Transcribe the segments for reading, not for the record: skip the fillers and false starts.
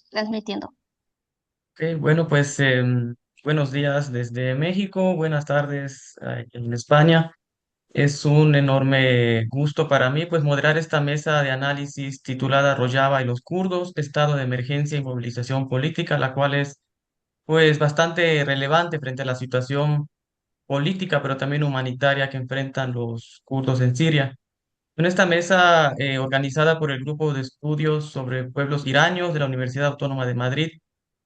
transmitiendo. Ok, bueno, pues buenos días desde México, buenas tardes en España. Es un enorme gusto para mí pues moderar esta mesa de análisis titulada Rojava y los kurdos, estado de emergencia y movilización política, la cual es pues bastante relevante frente a la situación política, pero también humanitaria que enfrentan los kurdos en Siria. En esta mesa, organizada por el Grupo de Estudios sobre Pueblos Iranios de la Universidad Autónoma de Madrid,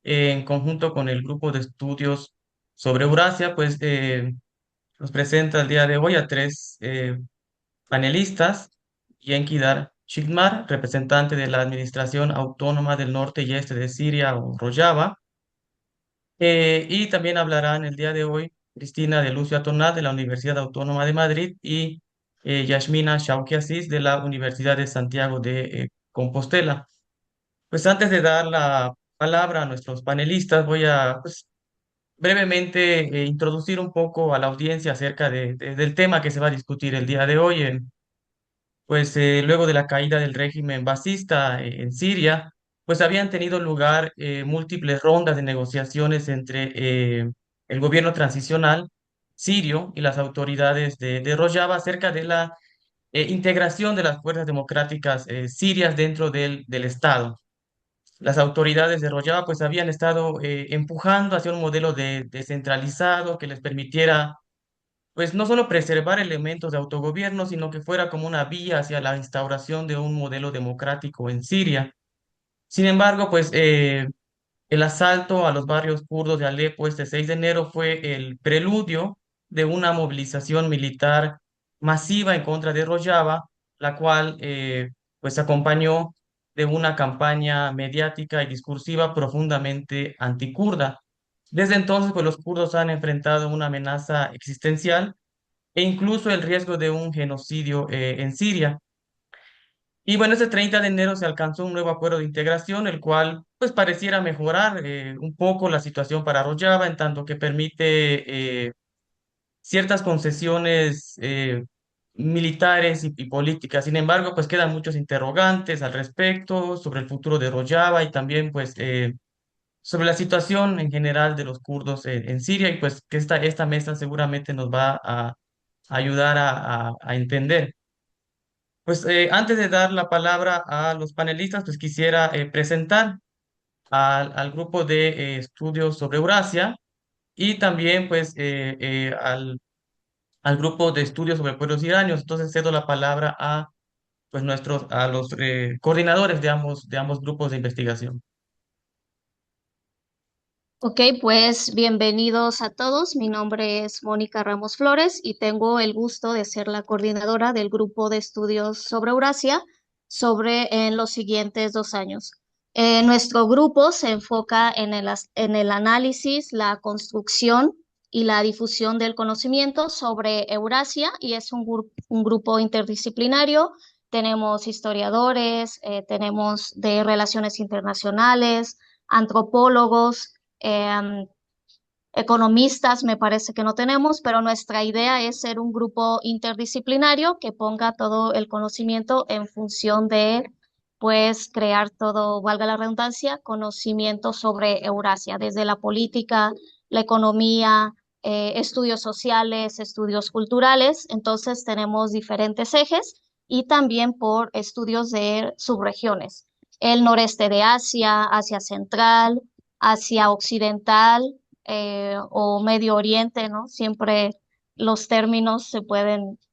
en conjunto con el Grupo de Estudios sobre Eurasia, pues nos presenta el día de hoy a tres panelistas: Yenkidar Shikmar, representante de la Administración Autónoma del Norte y Este de Siria, o Rojava, y también hablarán el día de hoy Cristina de Lucio Atonal de la Universidad Autónoma de Madrid y Yasmina Shauki Asís de la Universidad de Santiago de Compostela. Pues antes de dar la palabra a nuestros panelistas, voy a pues, brevemente introducir un poco a la audiencia acerca del tema que se va a discutir el día de hoy. Pues luego de la caída del régimen basista en Siria, pues habían tenido lugar múltiples rondas de negociaciones entre el gobierno transicional sirio y las autoridades de Rojava acerca de la integración de las fuerzas democráticas sirias dentro del Estado. Las autoridades de Rojava pues habían estado empujando hacia un modelo descentralizado que les permitiera pues no solo preservar elementos de autogobierno, sino que fuera como una vía hacia la instauración de un modelo democrático en Siria. Sin embargo, pues el asalto a los barrios kurdos de Alepo este 6 de enero fue el preludio de una movilización militar masiva en contra de Rojava, la cual pues se acompañó de una campaña mediática y discursiva profundamente antikurda. Desde entonces, pues los kurdos han enfrentado una amenaza existencial e incluso el riesgo de un genocidio en Siria. Y bueno, ese 30 de enero se alcanzó un nuevo acuerdo de integración, el cual pues pareciera mejorar un poco la situación para Rojava, en tanto que permite ciertas concesiones militares y políticas. Sin embargo, pues quedan muchos interrogantes al respecto sobre el futuro de Rojava y también pues sobre la situación en general de los kurdos en Siria, y pues que esta mesa seguramente nos va a ayudar a entender. Pues antes de dar la palabra a los panelistas, pues quisiera presentar al grupo de estudios sobre Eurasia y también pues al grupo de estudios sobre pueblos iranios. Entonces cedo la palabra a pues a los coordinadores de ambos grupos de investigación. Ok, pues bienvenidos a todos. Mi nombre es Mónica Ramos Flores y tengo el gusto de ser la coordinadora del grupo de estudios sobre Eurasia en los siguientes 2 años. Nuestro grupo se enfoca en el análisis, la construcción y la difusión del conocimiento sobre Eurasia y es un grupo interdisciplinario. Tenemos historiadores, tenemos de relaciones internacionales, antropólogos, eh, economistas me parece que no tenemos, pero nuestra idea es ser un grupo interdisciplinario que ponga todo el conocimiento en función de, pues, crear todo, valga la redundancia, conocimiento sobre Eurasia, desde la política, la economía, estudios sociales, estudios culturales. Entonces tenemos diferentes ejes y también por estudios de subregiones. El noreste de Asia, Asia Central, Asia Occidental, o Medio Oriente, ¿no? Siempre los términos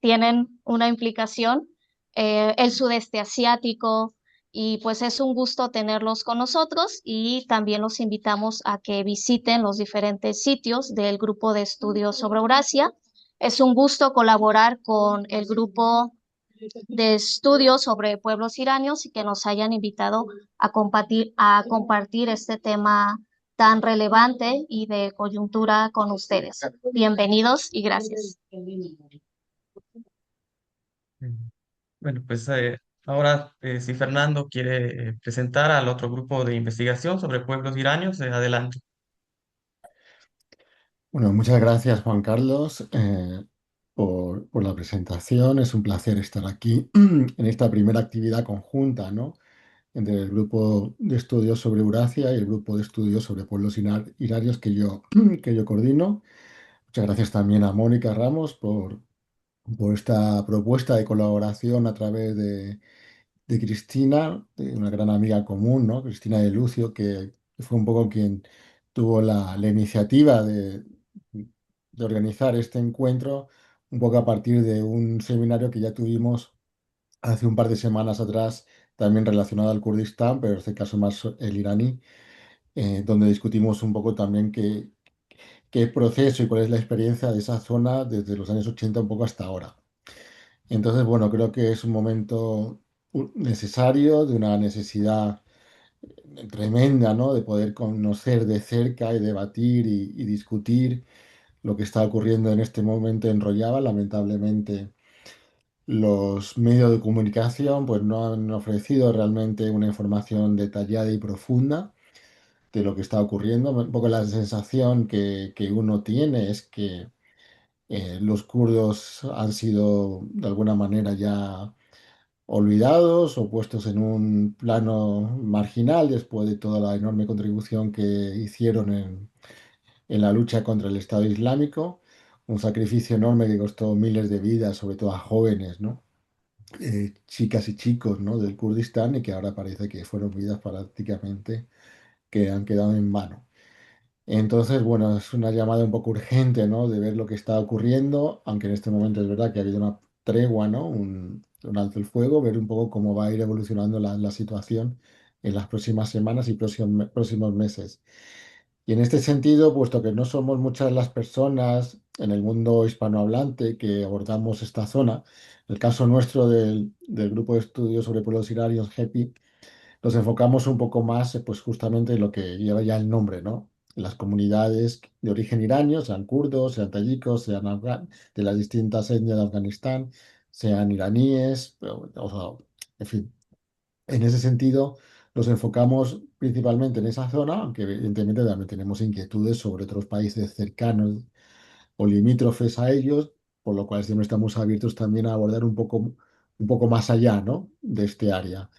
tienen una implicación. El sudeste asiático, y pues es un gusto tenerlos con nosotros y también los invitamos a que visiten los diferentes sitios del grupo de estudios sobre Eurasia. Es un gusto colaborar con el grupo de estudios sobre pueblos iranios y que nos hayan invitado a compartir este tema tan relevante y de coyuntura con ustedes. Bienvenidos y gracias. Mm. Bueno, pues ahora si Fernando quiere presentar al otro grupo de investigación sobre pueblos iranios, adelante. Bueno, muchas gracias, Juan Carlos, por la presentación. Es un placer estar aquí en esta primera actividad conjunta, ¿no? entre el grupo de estudios sobre Eurasia y el grupo de estudios sobre pueblos irarios que yo coordino. Muchas gracias también a Mónica Ramos por esta propuesta de colaboración a través de Cristina, de una gran amiga común, ¿no? Cristina de Lucio, que fue un poco quien tuvo la iniciativa de organizar este encuentro, un poco a partir de un seminario que ya tuvimos hace un par de semanas atrás, también relacionado al Kurdistán, pero en este caso más el iraní, donde discutimos un poco también qué proceso y cuál es la experiencia de esa zona desde los años 80 un poco hasta ahora. Entonces, bueno, creo que es un momento necesario, de una necesidad tremenda, ¿no? De poder conocer de cerca y debatir y discutir lo que está ocurriendo en este momento en Rojava. Lamentablemente, los medios de comunicación pues no han ofrecido realmente una información detallada y profunda de lo que está ocurriendo. Un poco la sensación que uno tiene es que los kurdos han sido de alguna manera ya olvidados o puestos en un plano marginal después de toda la enorme contribución que hicieron en la lucha contra el Estado Islámico, un sacrificio enorme que costó miles de vidas, sobre todo a jóvenes, ¿no? Chicas y chicos, ¿no? Del Kurdistán y que ahora parece que fueron vidas prácticamente que han quedado en vano. Entonces, bueno, es una llamada un poco urgente, ¿no? De ver lo que está ocurriendo, aunque en este momento es verdad que ha habido una tregua, ¿no? Un alto el fuego, ver un poco cómo va a ir evolucionando la situación en las próximas semanas y próximos meses. Y en este sentido, puesto que no somos muchas las personas en el mundo hispanohablante que abordamos esta zona, el caso nuestro del grupo de estudios sobre pueblos iranios, GEPI, nos enfocamos un poco más, pues justamente en lo que lleva ya el nombre, ¿no? Las comunidades de origen iranio, sean kurdos, sean tayikos, sean de las distintas etnias de Afganistán, sean iraníes, en fin, en ese sentido, nos enfocamos principalmente en esa zona, aunque evidentemente también tenemos inquietudes sobre otros países cercanos o limítrofes a ellos, por lo cual siempre estamos abiertos también a abordar un poco más allá, ¿no? De este área.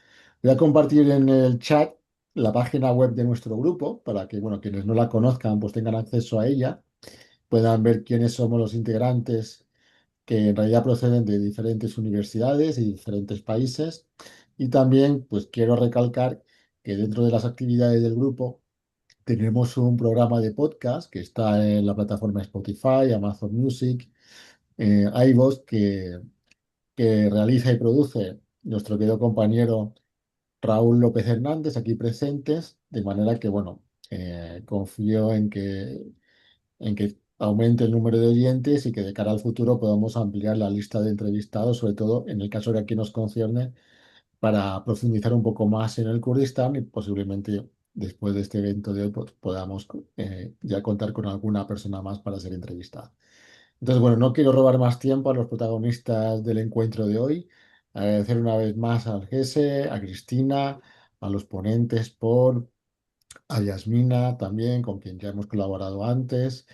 Voy a compartir en el chat la página web de nuestro grupo para que, bueno, quienes no la conozcan, pues tengan acceso a ella, puedan ver quiénes somos los integrantes que en realidad proceden de diferentes universidades y diferentes países. Y también, pues quiero recalcar que dentro de las actividades del grupo tenemos un programa de podcast que está en la plataforma Spotify, Amazon Music, iVoox, que realiza y produce nuestro querido compañero Raúl López Hernández, aquí presentes, de manera que, bueno, confío en que aumente el número de oyentes y que de cara al futuro podamos ampliar la lista de entrevistados, sobre todo en el caso que aquí nos concierne, para profundizar un poco más en el Kurdistán y posiblemente después de este evento de hoy pues, podamos ya contar con alguna persona más para ser entrevistada. Entonces, bueno, no quiero robar más tiempo a los protagonistas del encuentro de hoy. Agradecer una vez más al GESE, a Cristina, a los ponentes a Yasmina también, con quien ya hemos colaborado antes,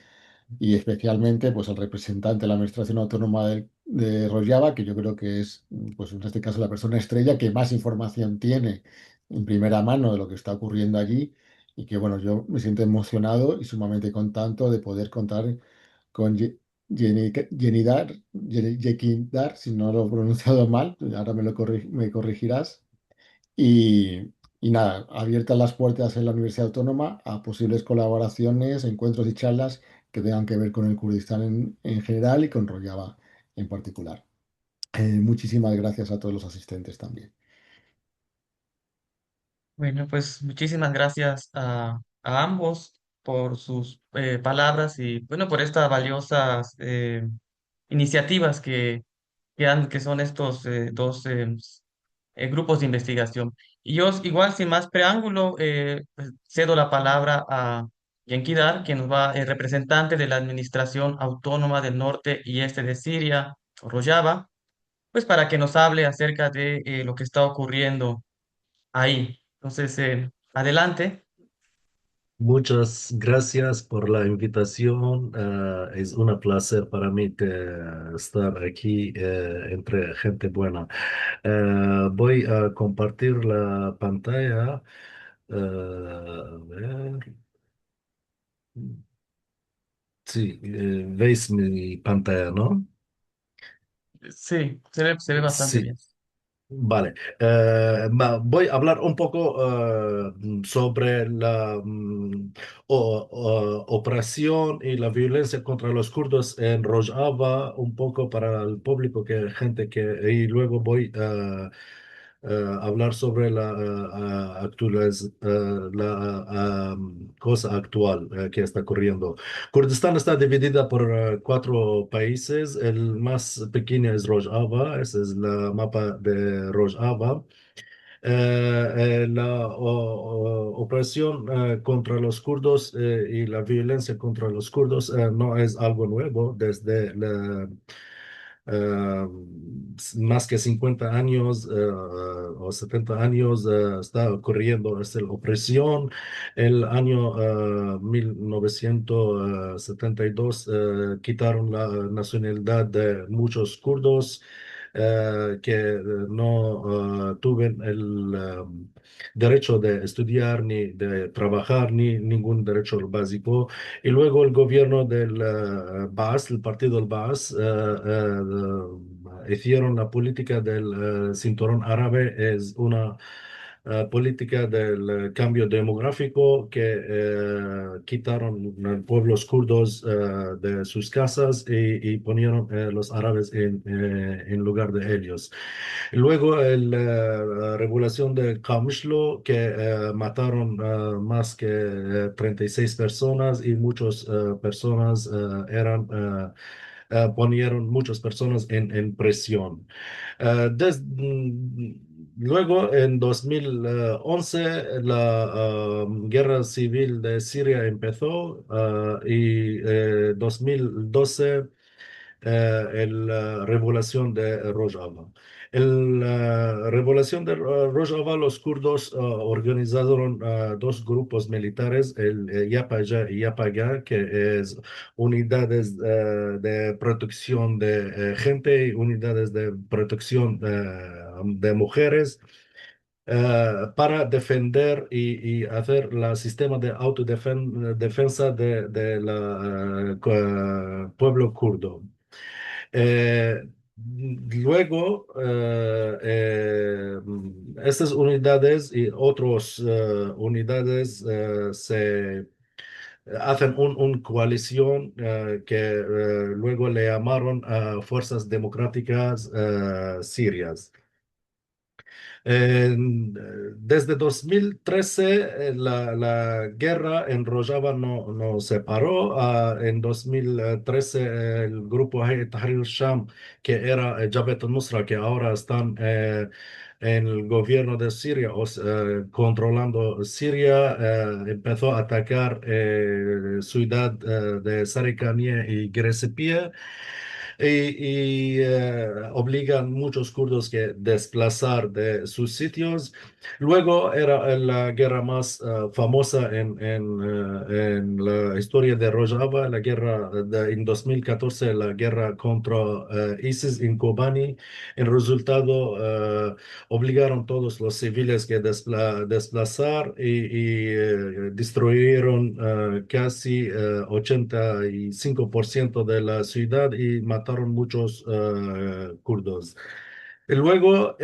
y especialmente pues al representante de la Administración Autónoma de Rojava, que yo creo que es, pues en este caso, la persona estrella que más información tiene en primera mano de lo que está ocurriendo allí y que, bueno, yo me siento emocionado y sumamente contento de poder contar con Yekindar, si no lo he pronunciado mal, ahora me corregirás, y nada, abiertas las puertas en la Universidad Autónoma a posibles colaboraciones, encuentros y charlas que tengan que ver con el Kurdistán en general y con Rojava en particular. Muchísimas gracias a todos los asistentes también. Bueno, pues muchísimas gracias a ambos por sus palabras y bueno, por estas valiosas iniciativas que son estos dos grupos de investigación. Y yo, igual, sin más preámbulo, pues, cedo la palabra a Yenkidar, quien nos va, representante de la Administración Autónoma del Norte y Este de Siria, o Rojava, pues para que nos hable acerca de lo que está ocurriendo ahí. Entonces, adelante. Muchas gracias por la invitación. Es un placer para mí estar aquí entre gente buena. Voy a compartir la pantalla. A ver. Sí, veis mi pantalla, ¿no? Sí, se ve bastante Sí. bien. Vale, voy a hablar un poco sobre la opresión y la violencia contra los kurdos en Rojava, un poco para el público, que gente que, y luego voy a hablar sobre la cosa actual que está ocurriendo. Kurdistán está dividida por cuatro países. El más pequeño es Rojava. Ese es la mapa de Rojava. La opresión contra los kurdos y la violencia contra los kurdos no es algo nuevo. Desde eh, más que 50 años o 70 años está ocurriendo esta opresión. El año 1972 quitaron la nacionalidad de muchos kurdos que no tuvieron el derecho de estudiar ni de trabajar ni ningún derecho básico. Y luego el gobierno del Baas, el partido del Baas, hicieron la política del cinturón árabe. Es una política del cambio demográfico que quitaron pueblos kurdos de sus casas y ponieron los árabes en lugar de ellos. Luego la regulación de Kamishlo, que mataron más que 36 personas, y muchas personas ponieron muchas personas en presión. Luego, en 2011, la guerra civil de Siria empezó y 2012 la revolución de Rojava. En la revolución de Rojava, los kurdos organizaron dos grupos militares, el YPG y YPG, que es unidades de protección de gente y unidades de protección de mujeres. Para defender y hacer el sistema de autodefensa de la pueblo kurdo. Eh, Luego, estas unidades y otras unidades se hacen una coalición que luego le llamaron Fuerzas Democráticas Sirias. Desde 2013 la guerra en Rojava no se paró. En 2013 el grupo Hayat Tahrir al-Sham, que era Jabhat al-Nusra, que ahora están en el gobierno de Siria, controlando Siria, empezó a atacar ciudad de Sarikaniye y Gresipie y obligan muchos kurdos que desplazar de sus sitios. Luego era la guerra más famosa en la historia de Rojava, la guerra en 2014, la guerra contra ISIS en Kobani. En resultado, obligaron todos los civiles que desplazar y destruyeron casi 85% de la ciudad y mataron muchos kurdos. Y luego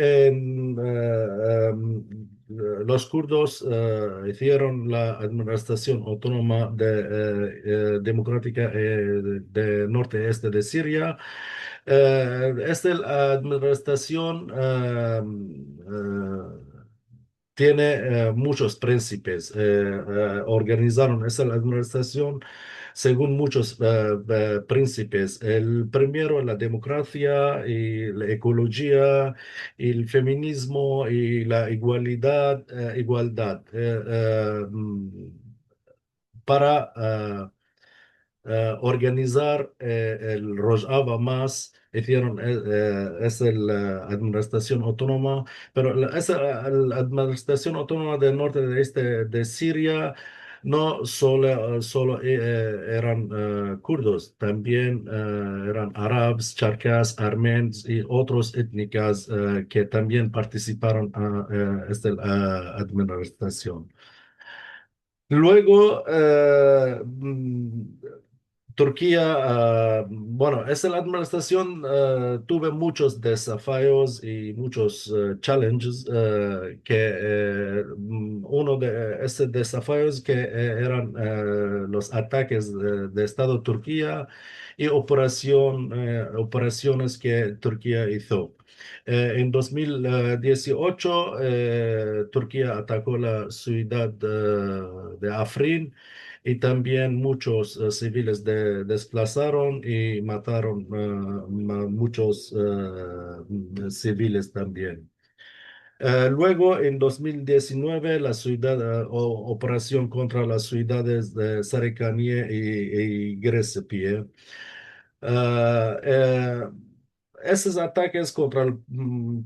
los kurdos hicieron la administración autónoma democrática de norte-este de Siria. Esta administración tiene muchos príncipes. Organizaron esa administración según muchos príncipes. El primero, la democracia y la ecología y el feminismo y la igualdad. Para organizar el Rojava más, hicieron es la administración autónoma, pero esa la administración autónoma del norte de este de Siria No solo eran kurdos, también eran árabes, charcas, armenios y otras étnicas que también participaron a esta administración. Luego, Turquía, bueno, esta la administración tuve muchos desafíos y muchos challenges uno de estos desafíos que eran los ataques de Estado de Turquía y operaciones que Turquía hizo. En 2018, Turquía atacó la ciudad de Afrin y también muchos civiles desplazaron y mataron muchos civiles también. Luego, en 2019, la operación contra las ciudades de Sarikaniye y Girespie. Ah, Esos ataques contra el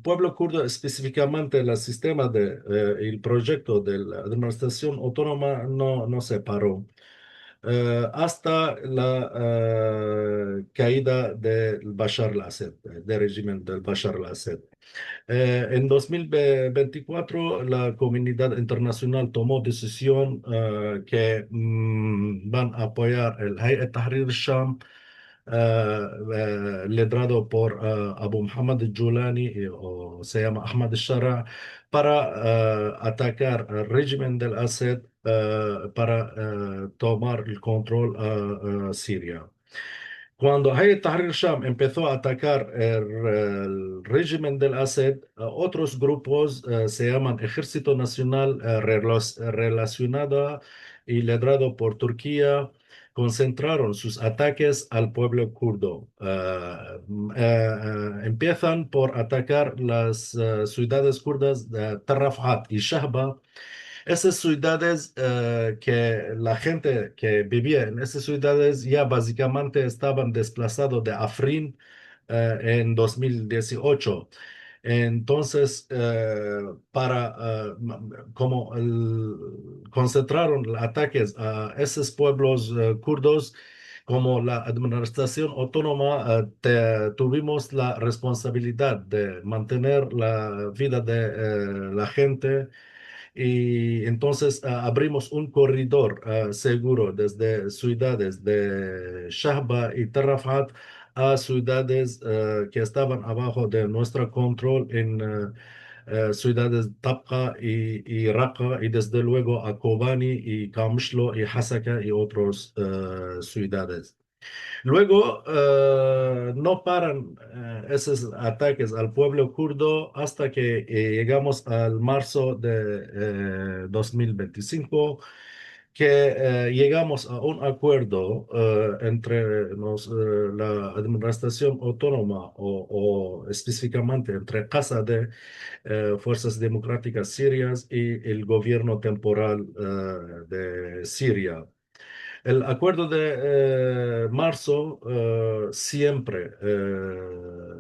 pueblo kurdo, específicamente el sistema el proyecto de la administración autónoma, no se paró hasta la caída del Bashar al-Assad, del régimen del Bashar al-Assad. En 2024, la comunidad internacional tomó decisión que van a apoyar el Hayat Tahrir al-Sham, liderado por Abu Muhammad al-Julani, o se llama Ahmad al-Shara, para atacar al régimen del Assad, para tomar el control a Siria. Cuando Hayat Tahrir al-Sham empezó a atacar el régimen del Assad, otros grupos se llaman Ejército Nacional Relacionado y liderado por Turquía concentraron sus ataques al pueblo kurdo. Empiezan por atacar las ciudades kurdas de Tarrafat y Shahba. Esas ciudades que la gente que vivía en esas ciudades ya básicamente estaban desplazados de Afrin en 2018. Entonces, concentraron ataques a esos pueblos kurdos, como la administración autónoma, tuvimos la responsabilidad de mantener la vida de la gente y entonces abrimos un corredor seguro desde ciudades de Shahba y Tarrafat a ciudades que estaban abajo de nuestro control en ciudades Tabqa y Raqqa y desde luego a Kobani y Kamishlo y Hasaka y otras ciudades. Luego, no paran esos ataques al pueblo kurdo hasta que llegamos al marzo de 2025, que llegamos a un acuerdo entre la administración autónoma o específicamente entre Casa de Fuerzas Democráticas Sirias y el gobierno temporal de Siria. El acuerdo de marzo, siempre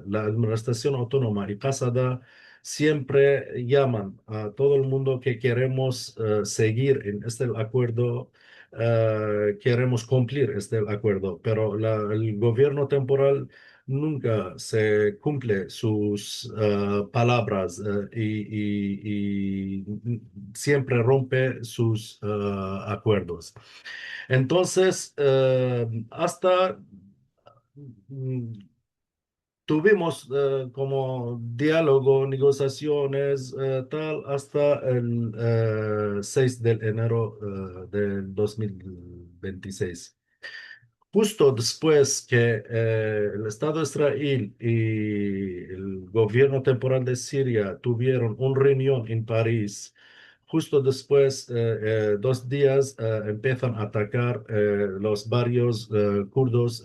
la administración autónoma y Casada siempre llaman a todo el mundo que queremos seguir en este acuerdo, queremos cumplir este acuerdo, pero el gobierno temporal nunca se cumple sus palabras y siempre rompe sus acuerdos. Entonces, hasta mm, tuvimos como diálogo, negociaciones, tal, hasta el 6 de enero del 2026. Justo después que el Estado de Israel y el gobierno temporal de Siria tuvieron una reunión en París, justo después, 2 días, empiezan a atacar los barrios kurdos,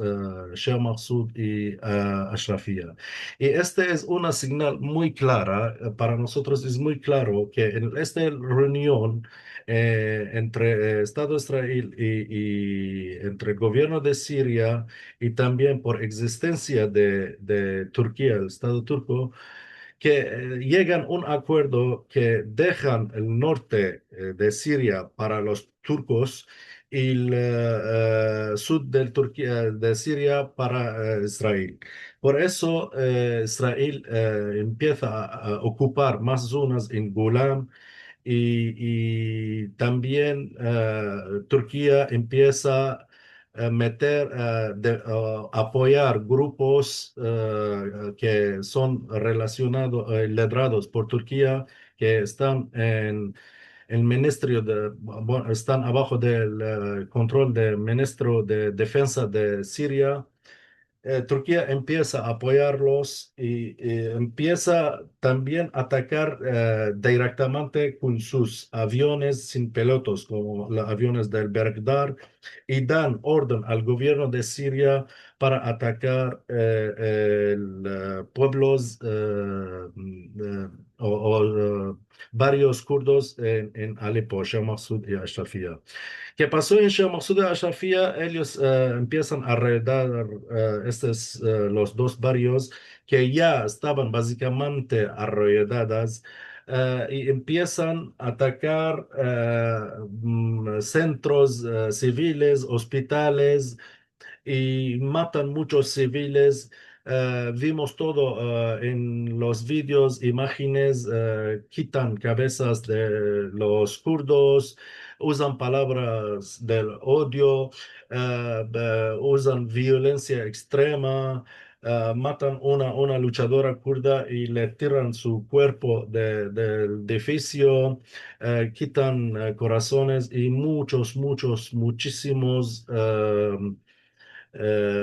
Shah Maksud y Ashrafia. Y este es una señal muy clara, para nosotros es muy claro que en esta reunión entre Estado de Israel y entre el gobierno de Siria y también por existencia de Turquía, el Estado turco, que llegan a un acuerdo que dejan el norte de Siria para los turcos y el sur de Siria para Israel. Por eso Israel empieza a ocupar más zonas en Golán y también Turquía empieza a meter, apoyar grupos que son relacionados, liderados por Turquía, que están en el ministerio bueno, están abajo del control del ministro de Defensa de Siria. Turquía empieza a apoyarlos y empieza también a atacar directamente con sus aviones sin pilotos, como los aviones del Bergdar, y dan orden al gobierno de Siria para atacar pueblos varios kurdos en Alepo, Shah Masoud y Ashrafia. ¿Qué pasó en Shah Masoud y Ashrafia? Ellos empiezan a alrededor los dos barrios que ya estaban básicamente arrolladas y empiezan a atacar centros civiles, hospitales y matan muchos civiles. Vimos todo en los vídeos, imágenes, quitan cabezas de los kurdos, usan palabras del odio, usan violencia extrema. Matan una luchadora kurda y le tiran su cuerpo del edificio, quitan corazones y muchísimos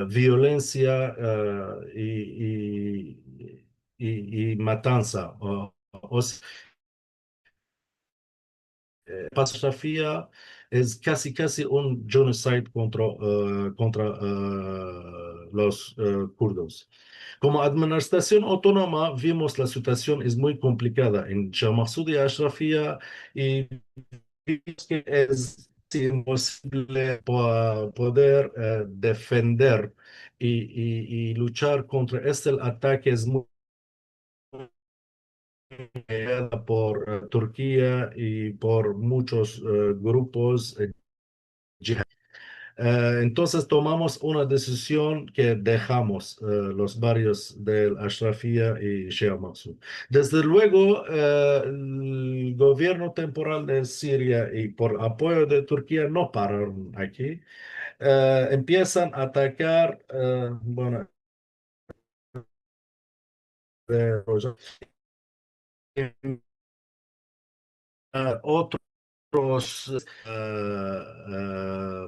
violencia y matanza. Pasografía es casi un genocide contra los kurdos. Como administración autónoma, vimos la situación es muy complicada en Shah Masoud y Ashrafia y vimos que es imposible poder defender y luchar contra este ataque es muy apoyada por Turquía y por muchos grupos yihad. Entonces tomamos una decisión que dejamos los barrios del Ashrafia y Shia Maksud. Desde luego, el gobierno temporal de Siria y por apoyo de Turquía no pararon aquí. Empiezan a atacar, bueno, eh, otros eh,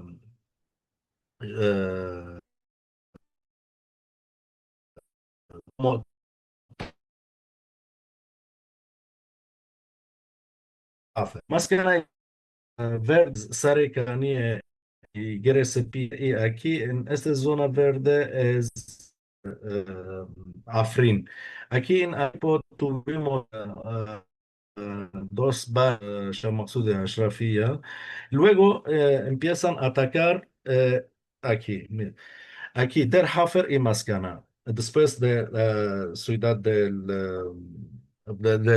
como más que nada verde, Sarikani y Geresepi. Y aquí en esta zona verde es eh, Afrin. Aquí en Aleppo tuvimos dos barrios, Shah Maksud y Ashrafia. Luego empiezan a atacar aquí. Mira. Aquí, Der Hafer y Mascana, después de la ciudad del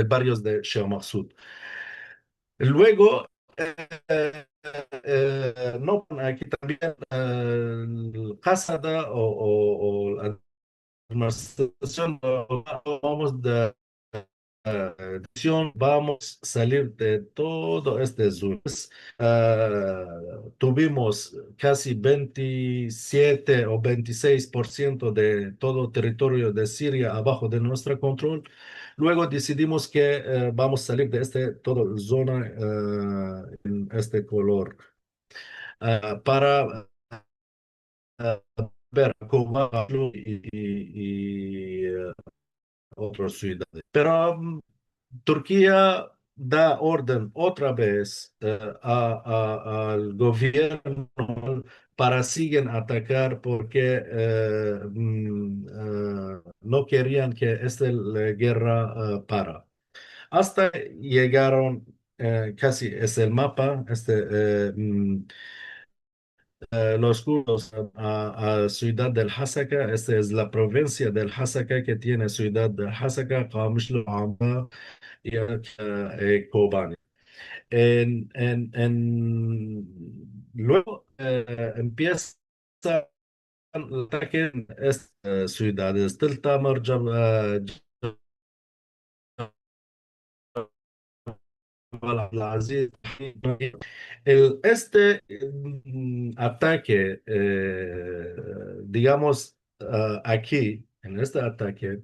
barrio de Shah Maksud. Luego, no, aquí también el Qasada o la administración, vamos de vamos a salir de todo este zonas. Tuvimos casi 27 o 26% de todo territorio de Siria abajo de nuestro control. Luego decidimos que vamos a salir de toda zona en este color para ver cómo y otras ciudades. Pero Turquía da orden otra vez al gobierno para siguen atacar porque no querían que esta guerra para. Hasta llegaron, casi es el mapa, los kurdos a Ciudad del Hasaka. Esta es la provincia del Hasaka que tiene Ciudad del Hasaka, Qamishlo, Amba y Kobani. Luego empieza el ataque en estas ciudades, Tiltamar, Jabal Abdelaziz. Este ataque, digamos, aquí, en este ataque,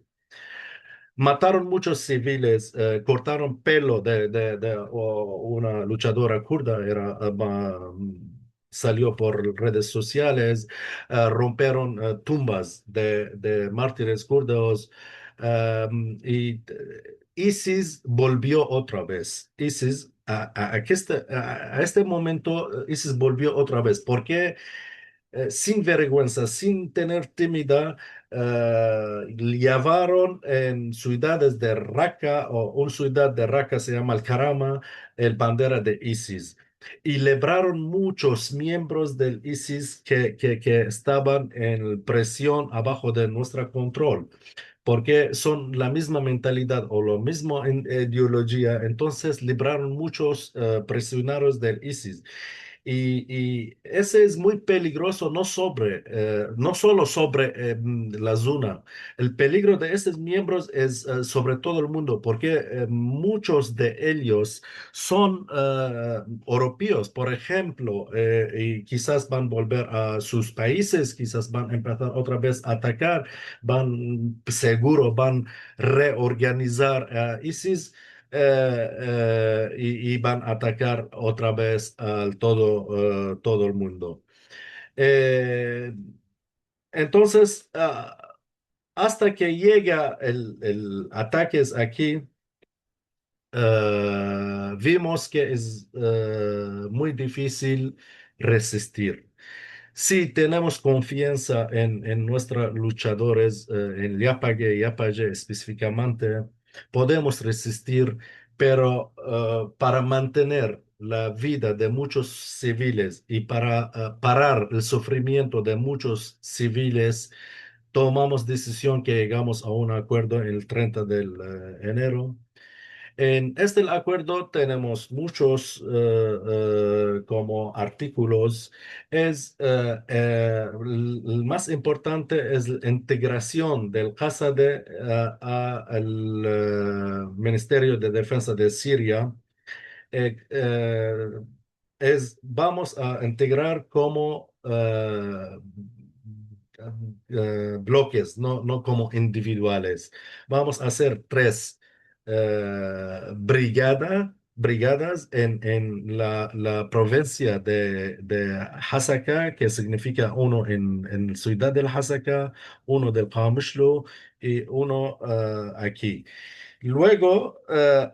mataron muchos civiles, cortaron pelo de una luchadora kurda, salió por redes sociales, rompieron tumbas de mártires kurdos, ISIS volvió otra vez. ISIS, a este momento, ISIS volvió otra vez. ¿Por qué? Sin vergüenza, sin tener timidez, llevaron en ciudades de Raqqa, o una ciudad de Raqqa se llama Al-Karama, el bandera de ISIS. Y libraron muchos miembros del ISIS que estaban en presión abajo de nuestro control, porque son la misma mentalidad o la misma ideología. Entonces libraron muchos prisioneros del ISIS. Y ese es muy peligroso, no solo sobre la zona. El peligro de estos miembros es sobre todo el mundo, porque muchos de ellos son europeos, por ejemplo, y quizás van a volver a sus países, quizás van a empezar otra vez a atacar, seguro van a reorganizar ISIS, y van a atacar otra vez al todo el mundo. Eh, entonces, hasta que llega el ataques aquí, vimos que es muy difícil resistir. Sí, tenemos confianza en nuestros luchadores, en Yapaye específicamente, podemos resistir, pero para mantener la vida de muchos civiles y para parar el sufrimiento de muchos civiles, tomamos decisión que llegamos a un acuerdo el 30 de enero. En este acuerdo tenemos muchos como artículos. El más importante es la integración del Qasade al Ministerio de Defensa de Siria. Eh, eh, Vamos a integrar como bloques, no como individuales. Vamos a hacer tres brigadas en la provincia de Hasaka, que significa uno en Ciudad del Hasaka, uno del Qamishlo y uno aquí. Luego,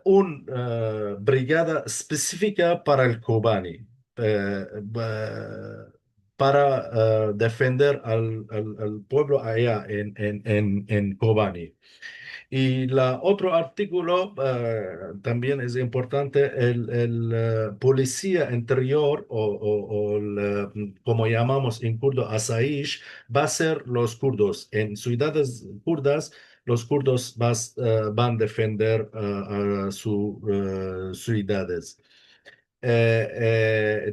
una brigada específica para el Kobani, para defender al pueblo allá en Kobani. Y la otro artículo también es importante, el policía interior como llamamos en kurdo, Asayish, va a ser los kurdos. En ciudades kurdas, los kurdos van a defender a sus ciudades.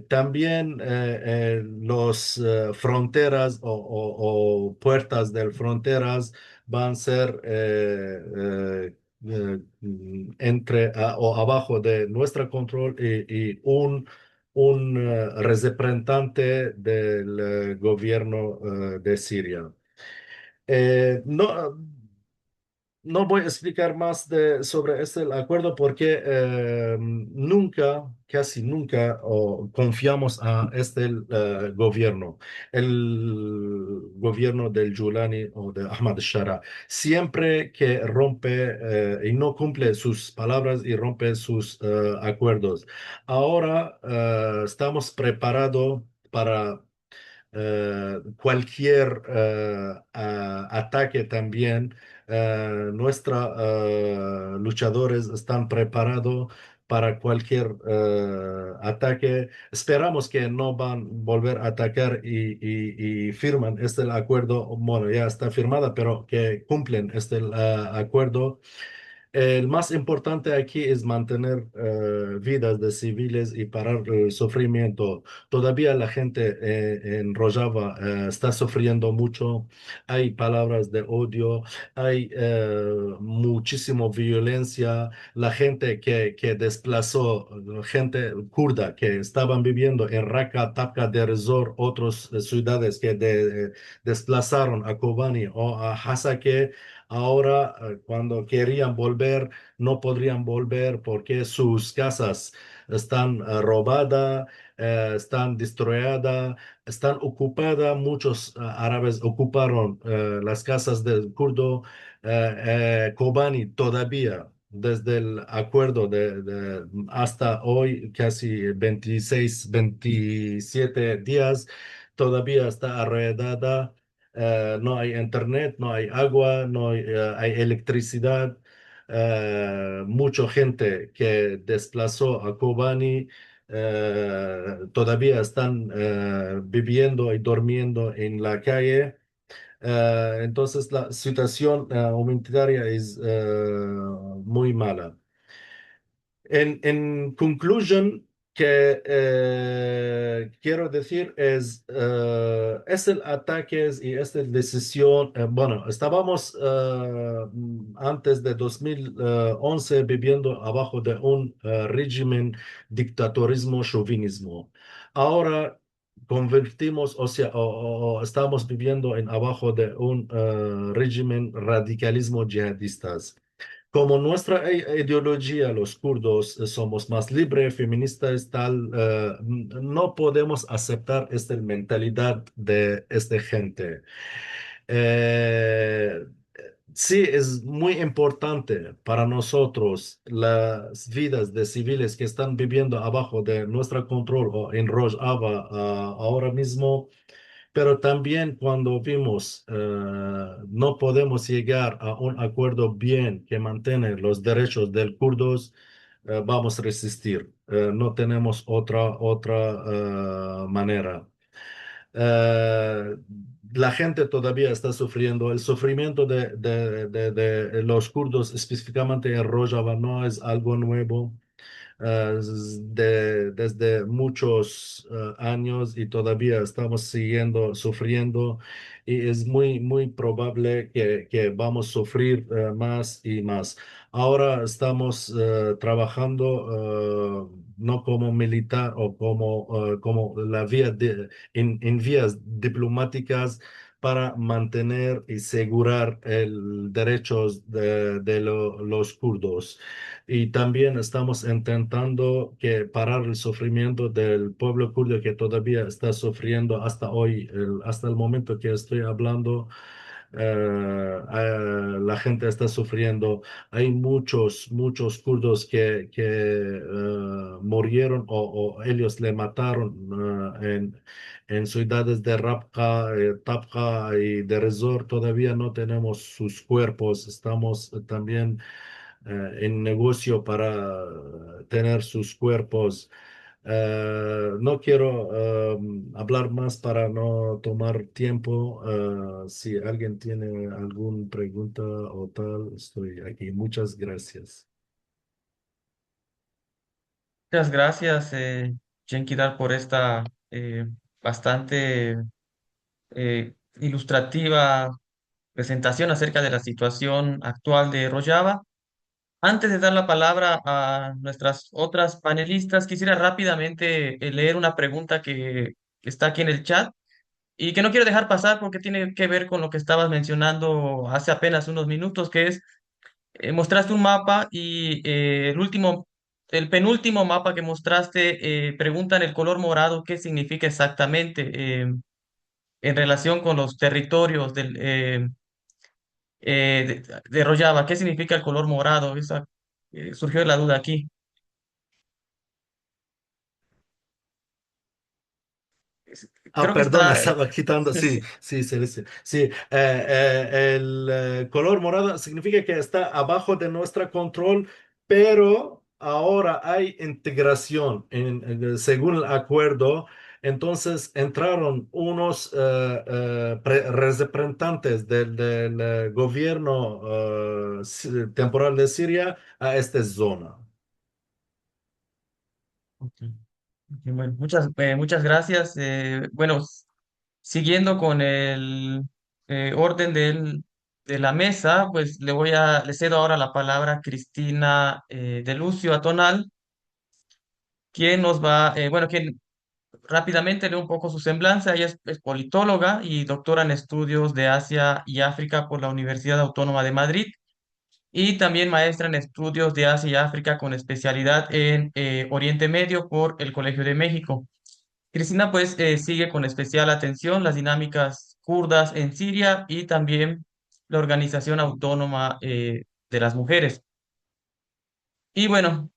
También los fronteras o puertas de fronteras van a ser entre o abajo de nuestro control y un representante del gobierno de Siria. No, no voy a explicar más sobre este acuerdo porque casi nunca confiamos a este gobierno, el gobierno del Julani o de Ahmad Shara. Siempre que rompe y no cumple sus palabras y rompe sus acuerdos. Ahora estamos preparados para cualquier ataque también. Nuestros luchadores están preparados para cualquier ataque. Esperamos que no van a volver a atacar y firman este acuerdo. Bueno, ya está firmada, pero que cumplen este acuerdo. El más importante aquí es mantener vidas de civiles y parar el sufrimiento. Todavía la gente en Rojava está sufriendo mucho. Hay palabras de odio, hay muchísima violencia. La gente que desplazó, gente kurda que estaban viviendo en Raqqa, Tapka, Deir ez-Zor, otras ciudades que desplazaron a Kobani o a Hasake. Ahora, cuando querían volver, no podrían volver porque sus casas están robadas, están destruidas, están ocupadas. Muchos árabes ocuparon las casas del kurdo Kobani todavía. Desde el acuerdo hasta hoy, casi 26, 27 días, todavía está arredada. No hay internet, no hay agua, no hay, hay electricidad. Mucha gente que desplazó a Kobani todavía están viviendo y durmiendo en la calle. Entonces la situación humanitaria es muy mala. En conclusión, que quiero decir es el ataque y esta decisión. Bueno, estábamos antes de 2011 viviendo abajo de un régimen dictatorismo, chauvinismo. Ahora convertimos, o sea, o estamos viviendo en abajo de un régimen radicalismo yihadistas. Como nuestra ideología, los kurdos, somos más libres, feministas, tal, no podemos aceptar esta mentalidad de esta gente. Eh, sí, es muy importante para nosotros las vidas de civiles que están viviendo abajo de nuestro control o en Rojava ahora mismo. Pero también cuando vimos no podemos llegar a un acuerdo bien que mantiene los derechos del kurdos, vamos a resistir. No tenemos otra manera. Eh, la gente todavía está sufriendo. El sufrimiento de los kurdos, específicamente en Rojava, no es algo nuevo desde muchos años y todavía estamos siguiendo sufriendo y es muy probable que vamos a sufrir más y más. Ahora estamos trabajando no como militar o como la vía en vías diplomáticas para mantener y asegurar el derechos de los kurdos. Y también estamos intentando que parar el sufrimiento del pueblo kurdo que todavía está sufriendo hasta hoy, hasta el momento que estoy hablando. La gente está sufriendo. Hay muchos kurdos que murieron o ellos le mataron en ciudades de Rabqa, Tapqa y de Rezor. Todavía no tenemos sus cuerpos. Estamos también en negocio para tener sus cuerpos. No quiero hablar más para no tomar tiempo. Si alguien tiene alguna pregunta o tal, estoy aquí. Muchas gracias. Muchas gracias, Genkidar, por esta bastante ilustrativa presentación acerca de la situación actual de Rojava. Antes de dar la palabra a nuestras otras panelistas, quisiera rápidamente leer una pregunta que está aquí en el chat y que no quiero dejar pasar porque tiene que ver con lo que estabas mencionando hace apenas unos minutos, que es, mostraste un mapa y el penúltimo mapa que mostraste, preguntan el color morado, ¿qué significa exactamente en relación con los territorios de Rojava? ¿Qué significa el color morado? Surgió la duda aquí. Creo que Perdona, está. estaba quitando. Sí, sí, Celeste. Sí, el color morado significa que está abajo de nuestro control, pero ahora hay integración según el acuerdo. Entonces entraron unos representantes del gobierno temporal de Siria a esta zona. Ok. Ok, bueno, muchas gracias. Bueno, siguiendo con el orden de la mesa, pues le cedo ahora la palabra a Cristina de Lucio Atonal, quien nos va, bueno, quien rápidamente lee un poco su semblanza. Ella es politóloga y doctora en estudios de Asia y África por la Universidad Autónoma de Madrid y también maestra en estudios de Asia y África con especialidad en Oriente Medio por el Colegio de México. Cristina pues sigue con especial atención las dinámicas kurdas en Siria y también la Organización Autónoma de las Mujeres. Y bueno,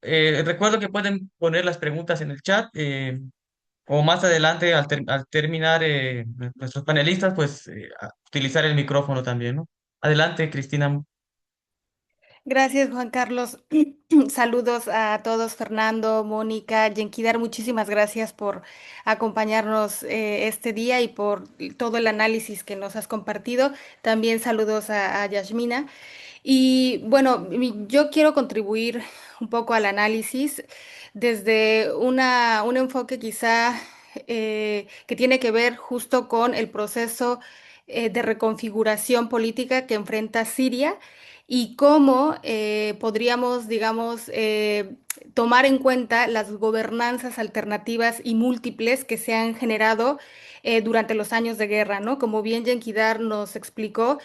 recuerdo que pueden poner las preguntas en el chat o más adelante al terminar nuestros panelistas pues utilizar el micrófono también, ¿no? Adelante, Cristina. Gracias, Juan Carlos. Saludos a todos, Fernando, Mónica, Yenkidar, muchísimas gracias por acompañarnos este día y por todo el análisis que nos has compartido. También saludos a Yasmina. Y bueno, yo quiero contribuir un poco al análisis desde un enfoque quizá que tiene que ver justo con el proceso de reconfiguración política que enfrenta Siria y cómo podríamos, digamos, tomar en cuenta las gobernanzas alternativas y múltiples que se han generado durante los años de guerra, ¿no? Como bien Yenkidar nos explicó,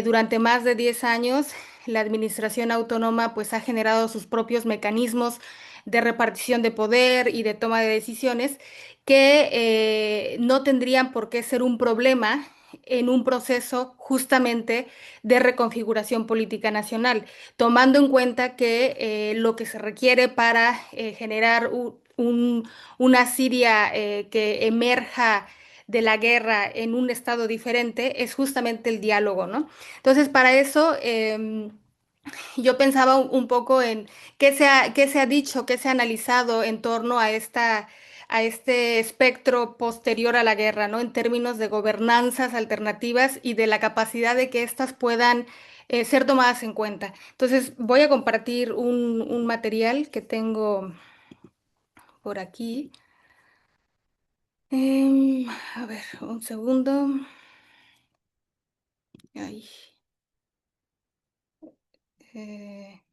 durante más de 10 años la administración autónoma pues ha generado sus propios mecanismos de repartición de poder y de toma de decisiones que no tendrían por qué ser un problema en un proceso justamente de reconfiguración política nacional, tomando en cuenta que lo que se requiere para generar una Siria que emerja de la guerra en un estado diferente es justamente el diálogo, ¿no? Entonces, para eso yo pensaba un poco en qué se ha dicho, qué se ha analizado en torno a a este espectro posterior a la guerra, ¿no? En términos de gobernanzas alternativas y de la capacidad de que éstas puedan ser tomadas en cuenta. Entonces, voy a compartir un material que tengo por aquí. A ver, un segundo. Ay, eh,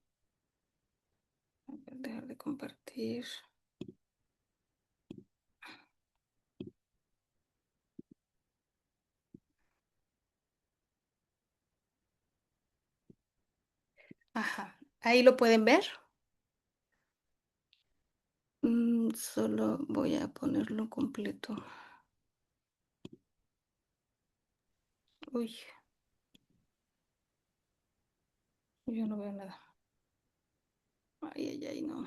a ver, dejar de compartir. Ajá, ahí lo pueden ver. Solo voy a ponerlo completo. Uy, yo no veo nada. Ay, ay, ay, no.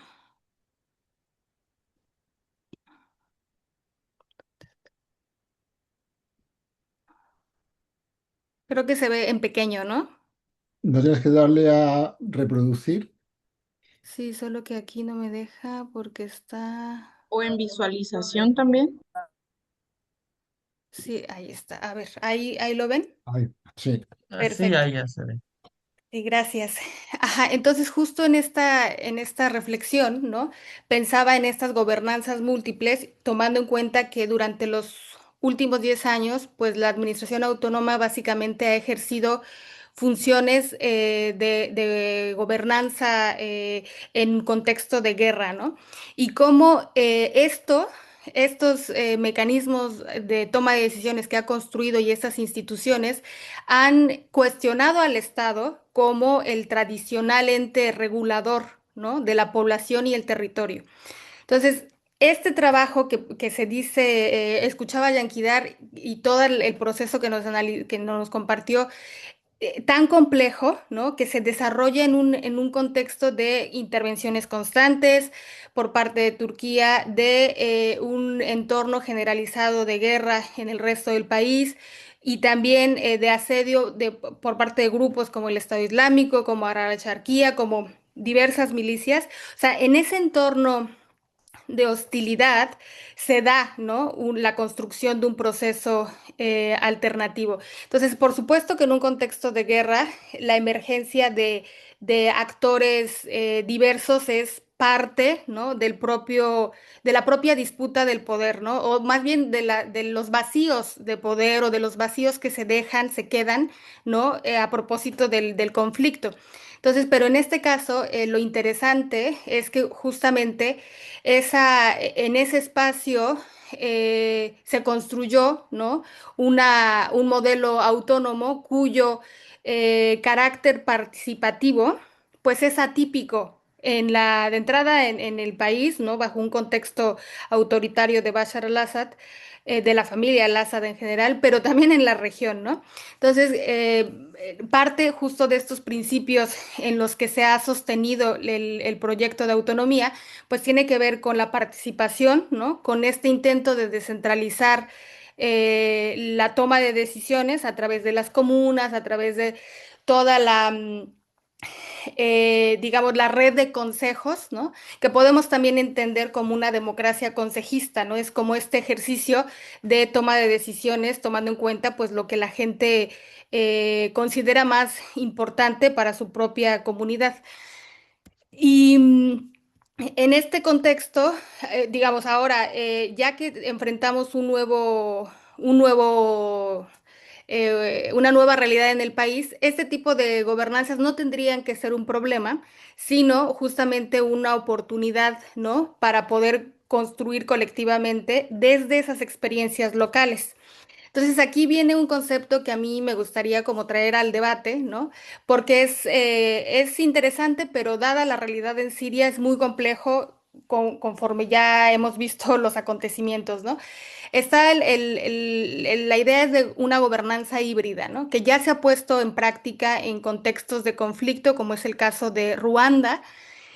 Creo que se ve en pequeño, ¿no? No tienes que darle a reproducir. Sí, solo que aquí no me deja porque está... O en visualización también. Sí, ahí está. A ver, ahí lo ven. Ay, sí. Así, Perfecto. ahí ya se ve. Sí, gracias. Ajá, entonces justo en en esta reflexión, ¿no? Pensaba en estas gobernanzas múltiples, tomando en cuenta que durante los últimos 10 años, pues la administración autónoma básicamente ha ejercido funciones de gobernanza en contexto de guerra, ¿no? Y cómo estos mecanismos de toma de decisiones que ha construido y estas instituciones han cuestionado al Estado como el tradicional ente regulador, ¿no? De la población y el territorio. Entonces, este trabajo que se dice, escuchaba a Yanquidar y todo el proceso que nos compartió, tan complejo, ¿no? Que se desarrolla en un contexto de intervenciones constantes por parte de Turquía, de un entorno generalizado de guerra en el resto del país y también de asedio por parte de grupos como el Estado Islámico, como Arab-Sharquía, como diversas milicias. O sea, en ese entorno de hostilidad, se da, ¿no? La construcción de un proceso alternativo. Entonces, por supuesto que en un contexto de guerra, la emergencia de actores diversos es parte, ¿no? De la propia disputa del poder, ¿no? O más bien de los vacíos de poder o de los vacíos que se dejan, se quedan, ¿no? A propósito del conflicto. Entonces, pero en este caso, lo interesante es que justamente en ese espacio se construyó, ¿no? Un modelo autónomo cuyo carácter participativo, pues es atípico de entrada en el país, ¿no? Bajo un contexto autoritario de Bashar al-Assad, de la familia al-Assad en general, pero también en la región, ¿no? Entonces, parte justo de estos principios en los que se ha sostenido el proyecto de autonomía, pues tiene que ver con la participación, ¿no? Con este intento de descentralizar la toma de decisiones a través de las comunas, a través de toda digamos, la red de consejos, ¿no? Que podemos también entender como una democracia consejista, ¿no? Es como este ejercicio de toma de decisiones, tomando en cuenta, pues, lo que la gente considera más importante para su propia comunidad. Y en este contexto, digamos, ahora, ya que enfrentamos una nueva realidad en el país, este tipo de gobernanzas no tendrían que ser un problema, sino justamente una oportunidad, ¿no? Para poder construir colectivamente desde esas experiencias locales. Entonces aquí viene un concepto que a mí me gustaría como traer al debate, ¿no? Porque es interesante, pero dada la realidad en Siria es muy complejo conforme ya hemos visto los acontecimientos, ¿no? Está la idea es de una gobernanza híbrida, ¿no? Que ya se ha puesto en práctica en contextos de conflicto, como es el caso de Ruanda,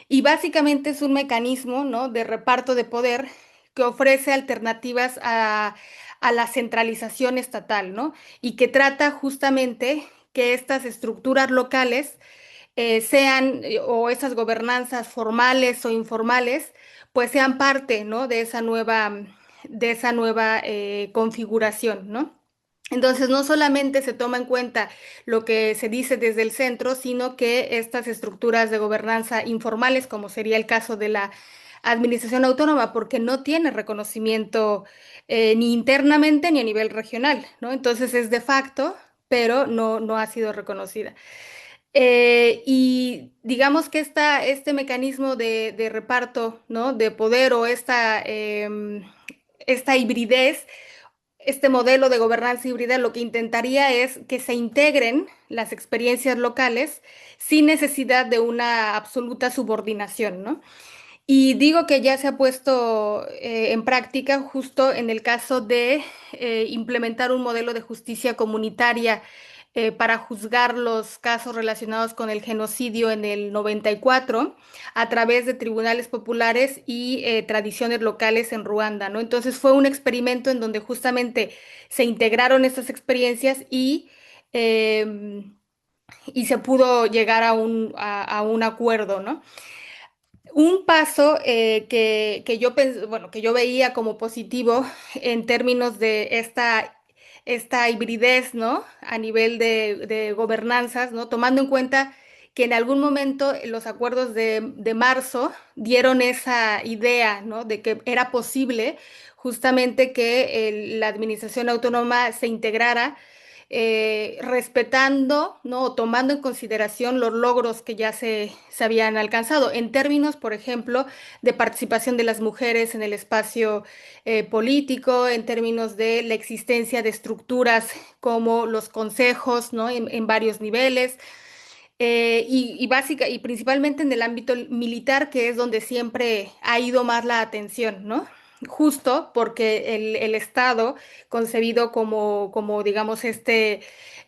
y básicamente es un mecanismo, ¿no? De reparto de poder que ofrece alternativas a la centralización estatal, ¿no? Y que trata justamente que estas estructuras locales o esas gobernanzas formales o informales, pues sean parte, ¿no? De esa nueva configuración, ¿no? Entonces, no solamente se toma en cuenta lo que se dice desde el centro, sino que estas estructuras de gobernanza informales, como sería el caso de la administración autónoma, porque no tiene reconocimiento ni internamente ni a nivel regional, ¿no? Entonces es de facto, pero no ha sido reconocida. Y digamos que este mecanismo de reparto, ¿no? De poder o esta hibridez, este modelo de gobernanza híbrida lo que intentaría es que se integren las experiencias locales sin necesidad de una absoluta subordinación, ¿no? Y digo que ya se ha puesto en práctica justo en el caso de implementar un modelo de justicia comunitaria para juzgar los casos relacionados con el genocidio en el 94 a través de tribunales populares y tradiciones locales en Ruanda, ¿no? Entonces fue un experimento en donde justamente se integraron estas experiencias em, y se pudo llegar a un acuerdo, ¿no? Un paso bueno, que yo veía como positivo en términos de esta hibridez, ¿no? A nivel de gobernanzas, ¿no? Tomando en cuenta que en algún momento los acuerdos de marzo dieron esa idea, ¿no? De que era posible justamente que la administración autónoma se integrara respetando, ¿no? O tomando en consideración los logros que ya se habían alcanzado, en términos, por ejemplo, de participación de las mujeres en el espacio político, en términos de la existencia de estructuras como los consejos, ¿no? En varios niveles. Y principalmente en el ámbito militar, que es donde siempre ha ido más la atención, ¿no? Justo porque el Estado, concebido como digamos,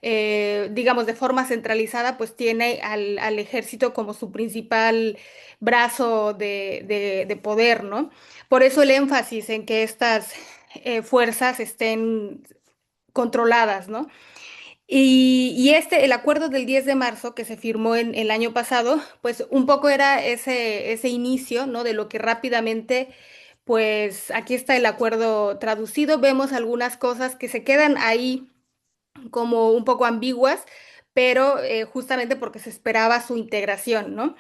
digamos, de forma centralizada, pues tiene al ejército como su principal brazo de poder, ¿no? Por eso el énfasis en que estas fuerzas estén controladas, ¿no? El acuerdo del 10 de marzo que se firmó en el año pasado, pues un poco era ese inicio, ¿no? De lo que rápidamente pues aquí está el acuerdo traducido. Vemos algunas cosas que se quedan ahí como un poco ambiguas, pero justamente porque se esperaba su integración, ¿no?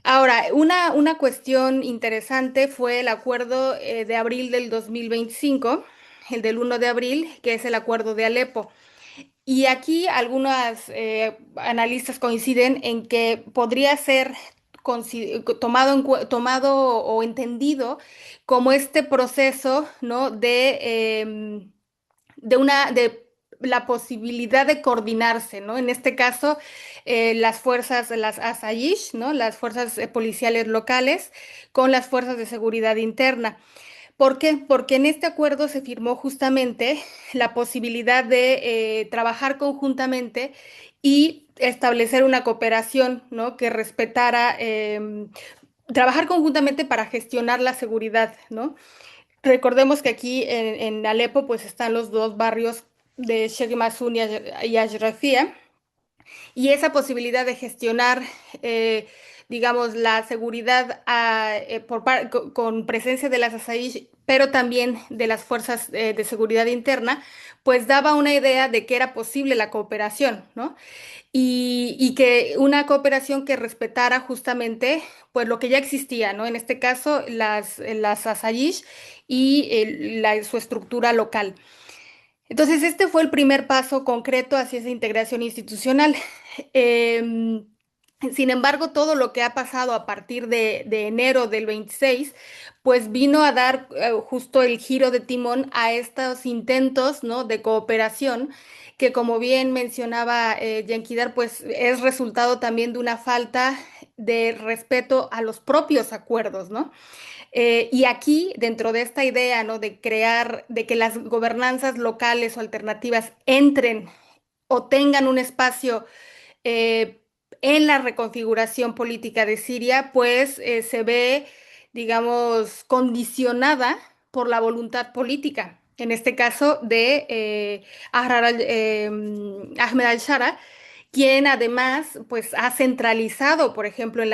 Ahora, una cuestión interesante fue el acuerdo de abril del 2025, el del 1 de abril, que es el acuerdo de Alepo. Y aquí algunos analistas coinciden en que podría ser tomado o entendido como este proceso, ¿no? De la posibilidad de coordinarse, ¿no? En este caso, las fuerzas, las Asayish, ¿no? Las fuerzas policiales locales con las fuerzas de seguridad interna. ¿Por qué? Porque en este acuerdo se firmó justamente la posibilidad de trabajar conjuntamente y establecer una cooperación, ¿no? Que respetara, trabajar conjuntamente para gestionar la seguridad, ¿no? Recordemos que aquí en Alepo pues están los dos barrios de Sheikh Massoun y Ashrafía, y esa posibilidad de gestionar, eh, digamos, la seguridad con presencia de las Asaí, pero también de las fuerzas de seguridad interna, pues daba una idea de que era posible la cooperación, ¿no? Y que una cooperación que respetara justamente pues lo que ya existía, ¿no? En este caso, las Asayish y su estructura local. Entonces, este fue el primer paso concreto hacia esa integración institucional. Em, Sin embargo, todo lo que ha pasado a partir de enero del 26, pues vino a dar justo el giro de timón a estos intentos, ¿no? De cooperación, que como bien mencionaba Yenkidar, pues es resultado también de una falta de respeto a los propios acuerdos, ¿no? Y aquí, dentro de esta idea, ¿no? De crear, de que las gobernanzas locales o alternativas entren o tengan un espacio eh, en la reconfiguración política de Siria, pues se ve, digamos, condicionada por la voluntad política. En este caso de Ahmed al-Shara, quien además pues ha centralizado, por ejemplo, en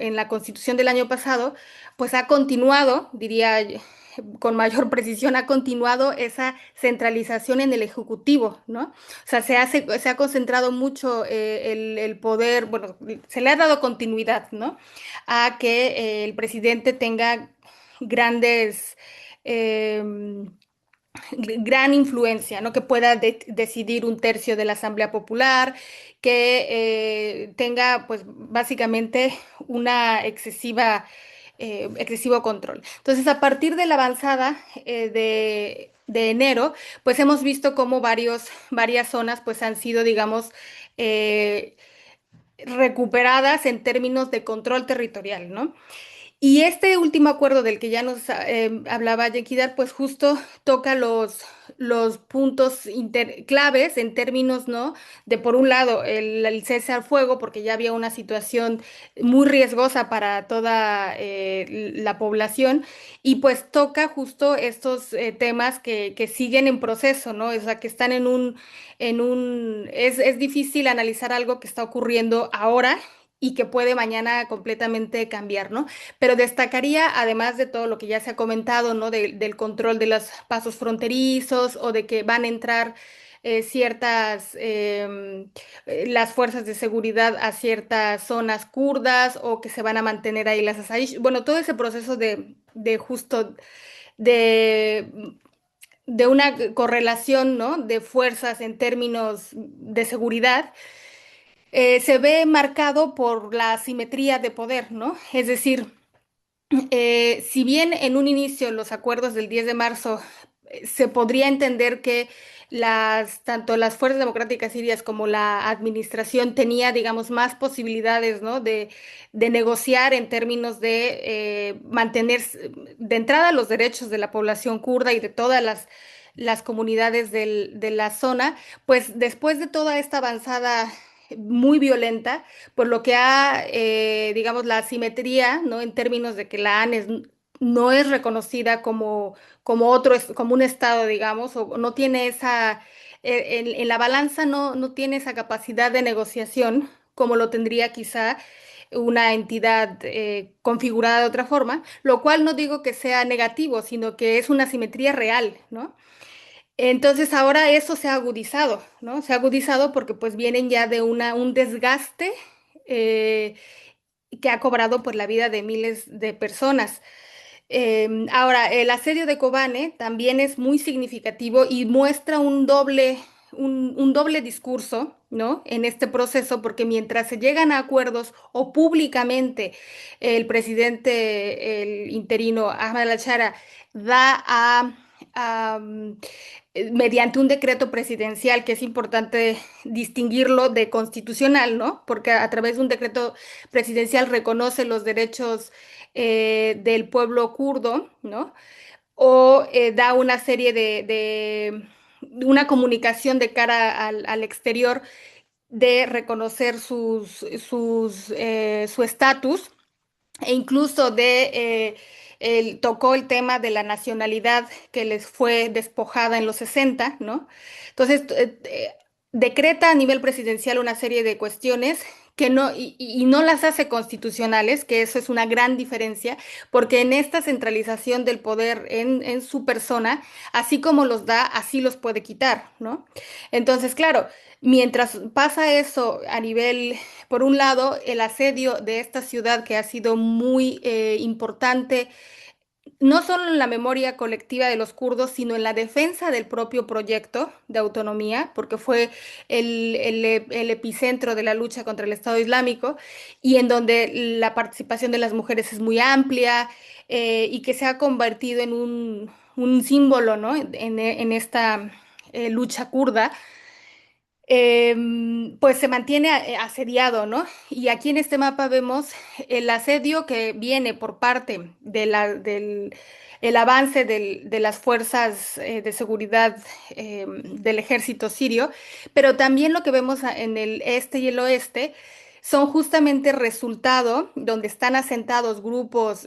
en la Constitución del año pasado, pues ha continuado, diría con mayor precisión, ha continuado esa centralización en el Ejecutivo, ¿no? O sea, se ha concentrado mucho el poder, bueno, se le ha dado continuidad, ¿no? A que el presidente tenga grandes, em, gran influencia, ¿no? Que pueda decidir un tercio de la Asamblea Popular, que tenga, pues, básicamente excesivo control. Entonces, a partir de la avanzada de enero, pues hemos visto cómo varias zonas, pues, han sido, digamos, eh, recuperadas en términos de control territorial, ¿no? Y este último acuerdo del que ya nos hablaba Yequidar, pues justo toca los puntos claves en términos, ¿no? De por un lado el cese al fuego, porque ya había una situación muy riesgosa para toda la población, y pues toca justo estos temas que siguen en proceso, ¿no? O sea, que están es difícil analizar algo que está ocurriendo ahora y que puede mañana completamente cambiar, ¿no? Pero destacaría, además de todo lo que ya se ha comentado, ¿no? Del control de los pasos fronterizos o de que van a entrar las fuerzas de seguridad a ciertas zonas kurdas o que se van a mantener ahí las Asayish. Bueno, todo ese proceso de justo de, de una correlación, ¿no? De fuerzas en términos de seguridad se ve marcado por la asimetría de poder, ¿no? Es decir, si bien en un inicio los acuerdos del 10 de marzo se podría entender que tanto las fuerzas democráticas sirias como la administración tenía, digamos, más posibilidades, ¿no? De negociar en términos de mantener de entrada los derechos de la población kurda y de todas las comunidades de la zona, pues después de toda esta avanzada muy violenta, por lo que digamos, la asimetría, ¿no? En términos de que no es reconocida como un estado, digamos, o no tiene en la balanza no tiene esa capacidad de negociación como lo tendría quizá una entidad configurada de otra forma, lo cual no digo que sea negativo, sino que es una simetría real, ¿no? Entonces ahora eso se ha agudizado, ¿no? Se ha agudizado porque pues vienen ya de un desgaste eh, que ha cobrado por la vida de miles de personas. Ahora, el asedio de Kobane también es muy significativo y muestra un doble discurso, ¿no? En este proceso, porque mientras se llegan a acuerdos o públicamente el presidente, el interino Ahmed al-Shara, da mediante un decreto presidencial, que es importante distinguirlo de constitucional, ¿no? Porque a través de un decreto presidencial reconoce los derechos del pueblo kurdo, ¿no? O da una serie una comunicación de cara al exterior de reconocer su estatus e incluso tocó el tema de la nacionalidad que les fue despojada en los 60, ¿no? Entonces, decreta a nivel presidencial una serie de cuestiones que no, y no las hace constitucionales, que eso es una gran diferencia, porque en esta centralización del poder en su persona, así como los da, así los puede quitar, ¿no? Entonces, claro, mientras pasa eso a nivel, por un lado, el asedio de esta ciudad que ha sido muy importante, no solo en la memoria colectiva de los kurdos, sino en la defensa del propio proyecto de autonomía, porque fue el epicentro de la lucha contra el Estado Islámico y en donde la participación de las mujeres es muy amplia y que se ha convertido en un símbolo, ¿no? En esta lucha kurda. Pues se mantiene asediado, ¿no? Y aquí en este mapa vemos el asedio que viene por parte del el avance de las fuerzas de seguridad del ejército sirio, pero también lo que vemos en el este y el oeste son justamente resultado donde están asentados grupos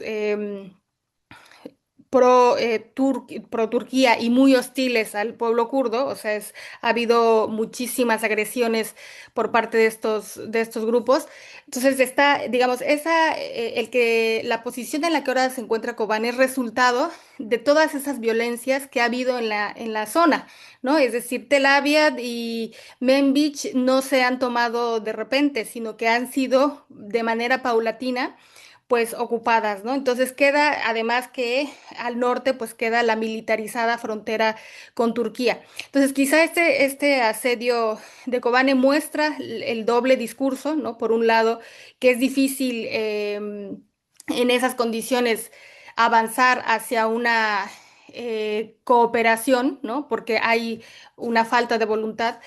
pro Turquía y muy hostiles al pueblo kurdo, o sea, ha habido muchísimas agresiones por parte de estos grupos. Entonces está, digamos, la posición en la que ahora se encuentra Kobane es resultado de todas esas violencias que ha habido en la zona, ¿no? Es decir, Tel Abyad y Manbij no se han tomado de repente, sino que han sido de manera paulatina pues ocupadas, ¿no? Entonces queda, además que al norte, pues queda la militarizada frontera con Turquía. Entonces quizá este asedio de Kobane muestra el doble discurso, ¿no? Por un lado, que es difícil en esas condiciones avanzar hacia una cooperación, ¿no? Porque hay una falta de voluntad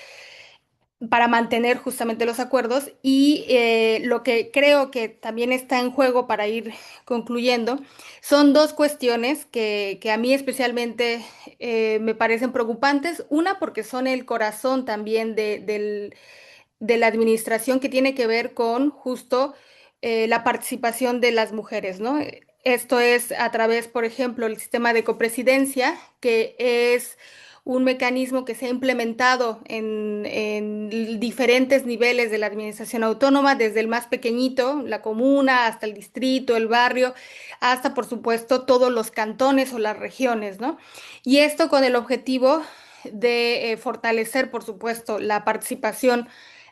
para mantener justamente los acuerdos y lo que creo que también está en juego para ir concluyendo son dos cuestiones que a mí especialmente me parecen preocupantes. Una porque son el corazón también de la administración que tiene que ver con justo la participación de las mujeres, ¿no? Esto es a través, por ejemplo, el sistema de copresidencia, que es un mecanismo que se ha implementado en diferentes niveles de la administración autónoma, desde el más pequeñito, la comuna, hasta el distrito, el barrio, hasta, por supuesto, todos los cantones o las regiones, ¿no? Y esto con el objetivo de fortalecer, por supuesto, la participación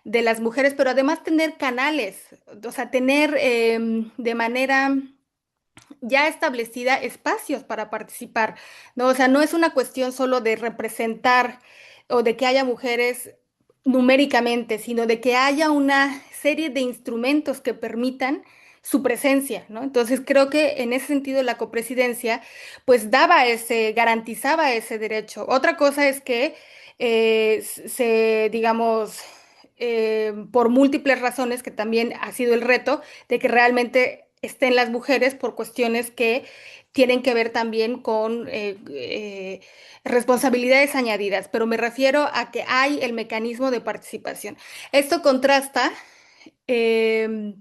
de las mujeres, pero además tener canales, o sea, tener de manera ya establecida espacios para participar, ¿no? O sea, no es una cuestión solo de representar o de que haya mujeres numéricamente, sino de que haya una serie de instrumentos que permitan su presencia, ¿no? Entonces creo que en ese sentido la copresidencia pues garantizaba ese derecho. Otra cosa es que digamos, por múltiples razones, que también ha sido el reto de que realmente estén las mujeres por cuestiones que tienen que ver también con responsabilidades añadidas, pero me refiero a que hay el mecanismo de participación. Esto contrasta eh,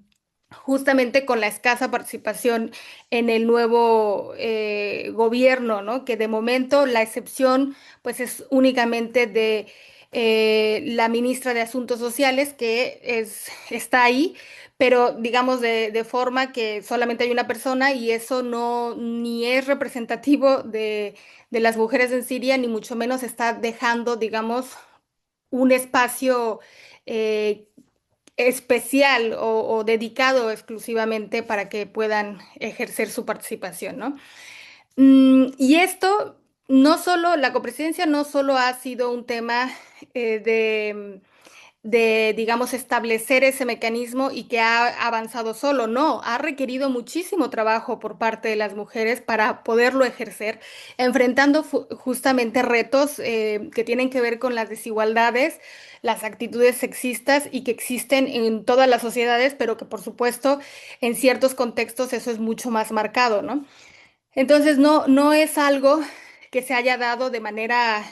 justamente con la escasa participación en el nuevo gobierno, ¿no? Que de momento la excepción pues es únicamente de la ministra de Asuntos Sociales, que está ahí, pero digamos de forma que solamente hay una persona y eso no ni es representativo de las mujeres en Siria, ni mucho menos está dejando, digamos, un espacio eh, especial o dedicado exclusivamente para que puedan ejercer su participación, ¿no? Y esto, no solo, la copresidencia no solo ha sido un tema digamos, establecer ese mecanismo y que ha avanzado solo. No, ha requerido muchísimo trabajo por parte de las mujeres para poderlo ejercer, enfrentando justamente retos que tienen que ver con las desigualdades, las actitudes sexistas y que existen en todas las sociedades, pero que por supuesto en ciertos contextos eso es mucho más marcado, ¿no? Entonces no es algo que se haya dado de manera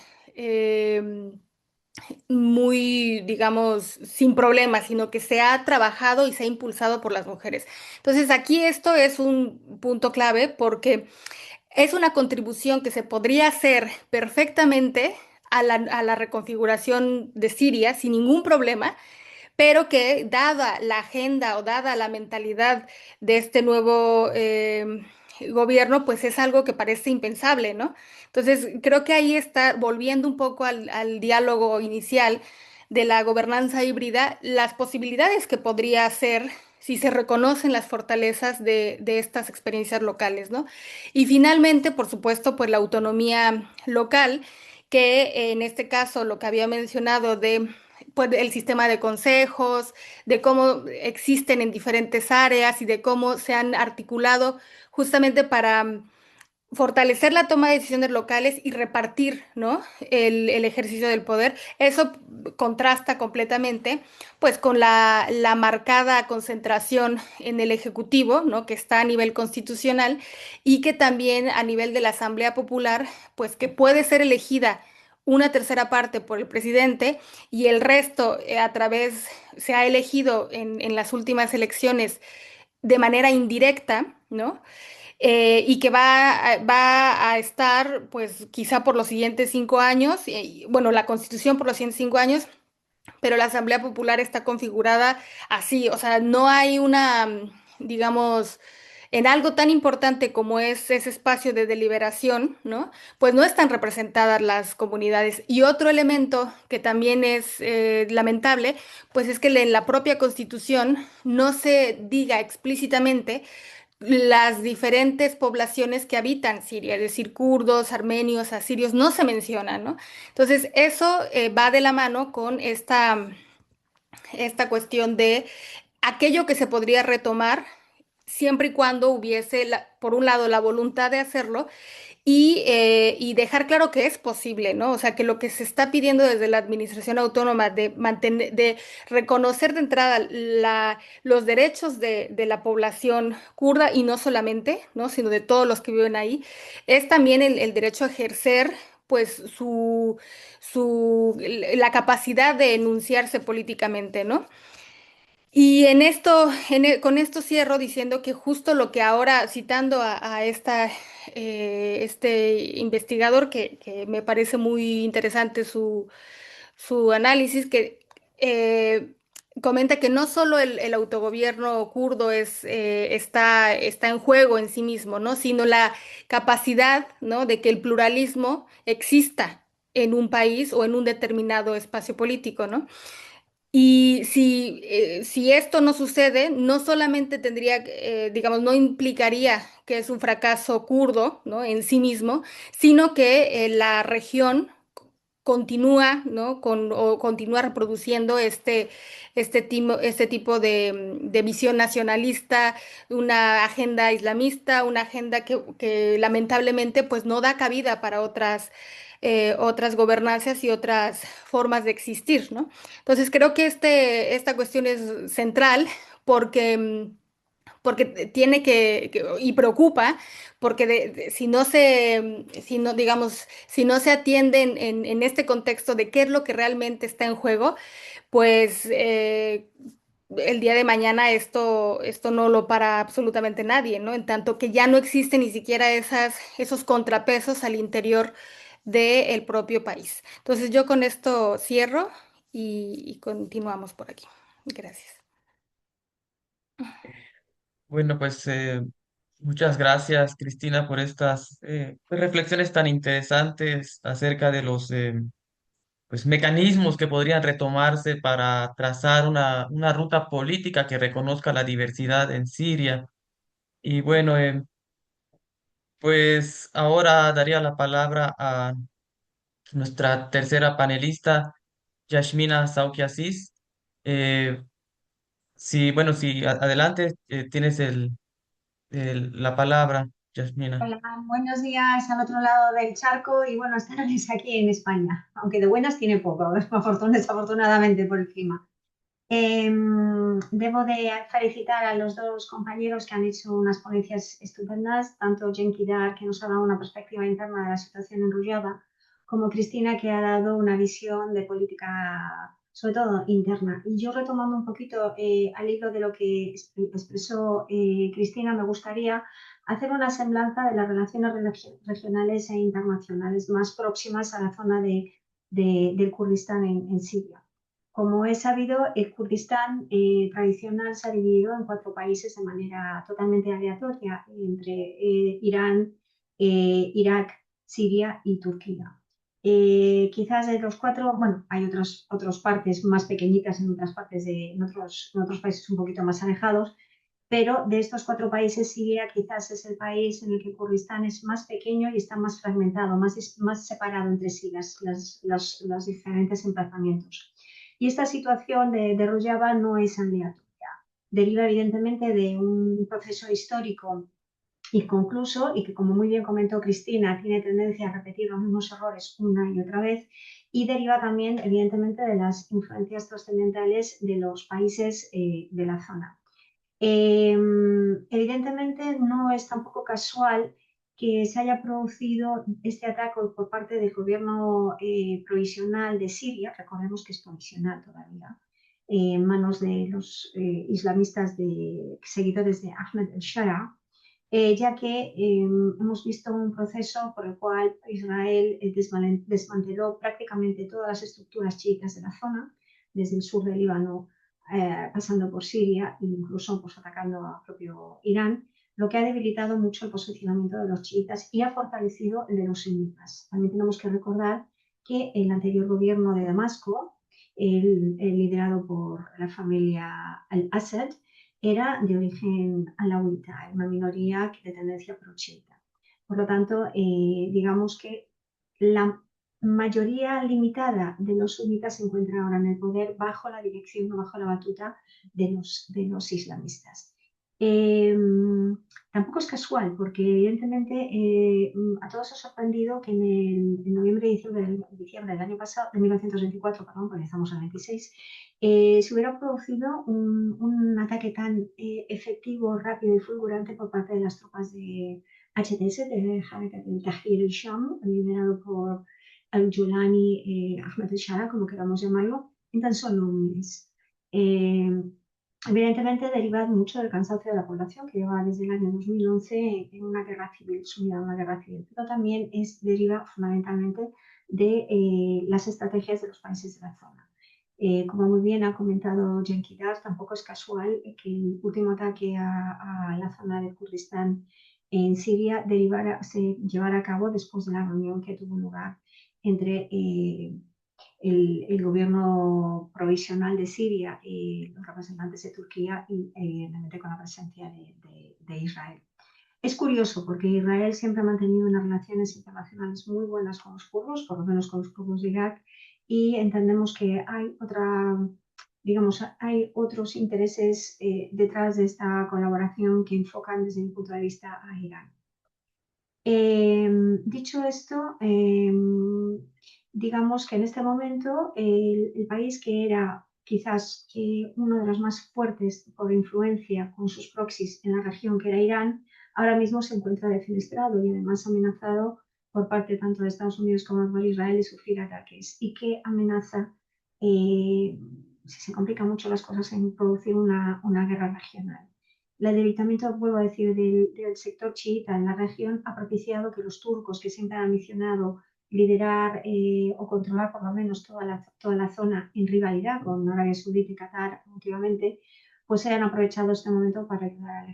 muy, digamos, sin problemas, sino que se ha trabajado y se ha impulsado por las mujeres. Entonces, aquí esto es un punto clave porque es una contribución que se podría hacer perfectamente a la reconfiguración de Siria sin ningún problema, pero que dada la agenda o dada la mentalidad de este nuevo gobierno, pues es algo que parece impensable, ¿no? Entonces, creo que ahí está, volviendo un poco al diálogo inicial de la gobernanza híbrida, las posibilidades que podría hacer si se reconocen las fortalezas de estas experiencias locales, ¿no? Y finalmente, por supuesto, pues la autonomía local, que en este caso lo que había mencionado de pues, el sistema de consejos, de cómo existen en diferentes áreas y de cómo se han articulado justamente para fortalecer la toma de decisiones locales y repartir, ¿no? El ejercicio del poder. Eso contrasta completamente, pues, con la marcada concentración en el Ejecutivo, ¿no? Que está a nivel constitucional y que también a nivel de la Asamblea Popular, pues, que puede ser elegida una tercera parte por el presidente y el resto se ha elegido en las últimas elecciones de manera indirecta, ¿no? Y que va a estar, pues quizá por los siguientes 5 años, bueno, la Constitución por los siguientes 5 años, pero la Asamblea Popular está configurada así, o sea, no hay digamos, en algo tan importante como es ese espacio de deliberación, ¿no? Pues no están representadas las comunidades. Y otro elemento que también es lamentable, pues es que en la propia Constitución no se diga explícitamente las diferentes poblaciones que habitan Siria, es decir, kurdos, armenios, asirios, no se mencionan, ¿no? Entonces, eso va de la mano con esta cuestión de aquello que se podría retomar siempre y cuando hubiese, por un lado, la voluntad de hacerlo y dejar claro que es posible, ¿no? O sea, que lo que se está pidiendo desde la administración autónoma de reconocer de entrada los derechos de la población kurda y no solamente, ¿no? Sino de todos los que viven ahí, es también el derecho a ejercer pues la capacidad de enunciarse políticamente, ¿no? Y con esto cierro diciendo que justo lo que ahora, citando a este investigador que me parece muy interesante su análisis, que eh, comenta que no solo el autogobierno kurdo está en juego en sí mismo, ¿no? Sino la capacidad, ¿no? de que el pluralismo exista en un país o en un determinado espacio político, ¿no? Y si esto no sucede, no solamente digamos, no implicaría que es un fracaso kurdo, ¿no? en sí mismo, sino que la región continúa, ¿no? o continúa reproduciendo este tipo de visión nacionalista, una agenda islamista, una agenda que lamentablemente pues no da cabida para otras gobernanzas y otras formas de existir, ¿no? Entonces creo que esta cuestión es central porque porque tiene y preocupa, porque si no, digamos, si no se atienden en este contexto de qué es lo que realmente está en juego, pues el día de mañana esto no lo para absolutamente nadie, ¿no? En tanto que ya no existen ni siquiera esos contrapesos al interior del propio país. Entonces yo con esto cierro y continuamos por aquí. Gracias. Bueno, pues muchas gracias, Cristina, por estas pues, reflexiones tan interesantes acerca de los pues, mecanismos que podrían retomarse para trazar una ruta política que reconozca la diversidad en Siria. Y bueno, pues ahora daría la palabra a nuestra tercera panelista, Yashmina Sauki Aziz. Eh, sí, bueno, sí, adelante, tienes la palabra, Yashmina. Hola, buenos días al otro lado del charco y buenas tardes aquí en España, aunque de buenas tiene poco, desafortunadamente por el clima. Debo de felicitar a los dos compañeros que han hecho unas ponencias estupendas, tanto Cenk Idar, que nos ha dado una perspectiva interna de la situación en Rojava, como Cristina, que ha dado una visión de política, sobre todo interna. Y yo, retomando un poquito al hilo de lo que expresó Cristina, me gustaría hacer una semblanza de las relaciones regionales e internacionales más próximas a la zona del Kurdistán en Siria. Como es sabido, el Kurdistán tradicional se ha dividido en 4 países de manera totalmente aleatoria entre Irán, Irak, Siria y Turquía. Quizás de los 4, bueno, hay otras partes más pequeñitas en otras partes en otros países un poquito más alejados, pero de estos 4 países, Siria quizás es el país en el que Kurdistán es más pequeño y está más fragmentado, más separado entre sí los diferentes emplazamientos. Y esta situación de Rojava no es aleatoria, deriva evidentemente de un proceso histórico inconcluso y que, como muy bien comentó Cristina, tiene tendencia a repetir los mismos errores una y otra vez, y deriva también evidentemente de las influencias trascendentales de los países de la zona. Evidentemente no es tampoco casual que se haya producido este ataque por parte del gobierno provisional de Siria, recordemos que es provisional todavía, en manos de los islamistas seguidores de Ahmed el-Shara, ya que hemos visto un proceso por el cual Israel desmanteló prácticamente todas las estructuras chiitas de la zona, desde el sur del Líbano pasando por Siria e incluso pues, atacando a propio Irán, lo que ha debilitado mucho el posicionamiento de los chiitas y ha fortalecido el de los sunitas. También tenemos que recordar que el anterior gobierno de Damasco, el liderado por la familia al-Assad, era de origen alauita, una minoría de tendencia pro-chiita. Por lo tanto, digamos que la mayoría limitada de los sunitas se encuentra ahora en el poder bajo la dirección o bajo la batuta de los islamistas. Tampoco es casual, porque evidentemente a todos ha sorprendido que en noviembre y diciembre del año pasado, de 1924, perdón, porque estamos en el 26, se hubiera producido un ataque tan efectivo, rápido y fulgurante por parte de las tropas de HTS, de Harakat al-Tahrir al-Sham, liderado por al-Julani, Ahmed al-Shara, como queramos llamarlo, en tan solo un mes. Evidentemente deriva mucho del cansancio de la población, que lleva desde el año 2011 en una guerra civil, sumida en una guerra civil, pero también deriva fundamentalmente de las estrategias de los países de la zona. Como muy bien ha comentado Cenk Idar, tampoco es casual que el último ataque a la zona del Kurdistán en Siria se llevara a cabo después de la reunión que tuvo lugar entre el gobierno provisional de Siria y los representantes de Turquía y evidentemente con la presencia de Israel. Es curioso porque Israel siempre ha mantenido unas relaciones internacionales muy buenas con los kurdos, por lo menos con los kurdos de Irak, y entendemos que hay otros intereses detrás de esta colaboración que enfocan desde mi punto de vista a Irán. Dicho esto, digamos que en este momento el país que era quizás uno de los más fuertes por influencia con sus proxies en la región, que era Irán, ahora mismo se encuentra defenestrado y además amenazado por parte tanto de Estados Unidos como por Israel de sufrir ataques, y que amenaza, si se complican mucho las cosas, en producir una guerra regional. El debilitamiento, vuelvo a decir, del sector chiita en la región ha propiciado que los turcos, que siempre han ambicionado liderar o controlar por lo menos toda la zona en rivalidad con Arabia Saudita y Qatar últimamente, pues se han aprovechado este momento para ayudar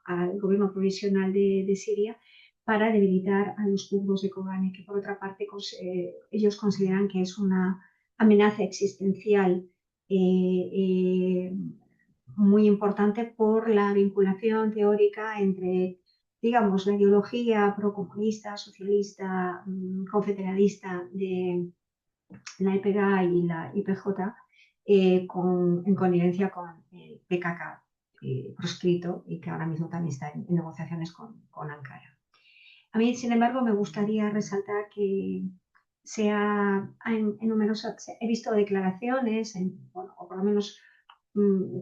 al gobierno provisional de Siria para debilitar a los kurdos de Kobane, que por otra parte ellos consideran que es una amenaza existencial muy importante por la vinculación teórica entre, digamos, la ideología procomunista, socialista, confederalista de la EPG y la IPJ en connivencia con el PKK proscrito y que ahora mismo también está en negociaciones con Ankara. A mí, sin embargo, me gustaría resaltar que he visto declaraciones, o por lo menos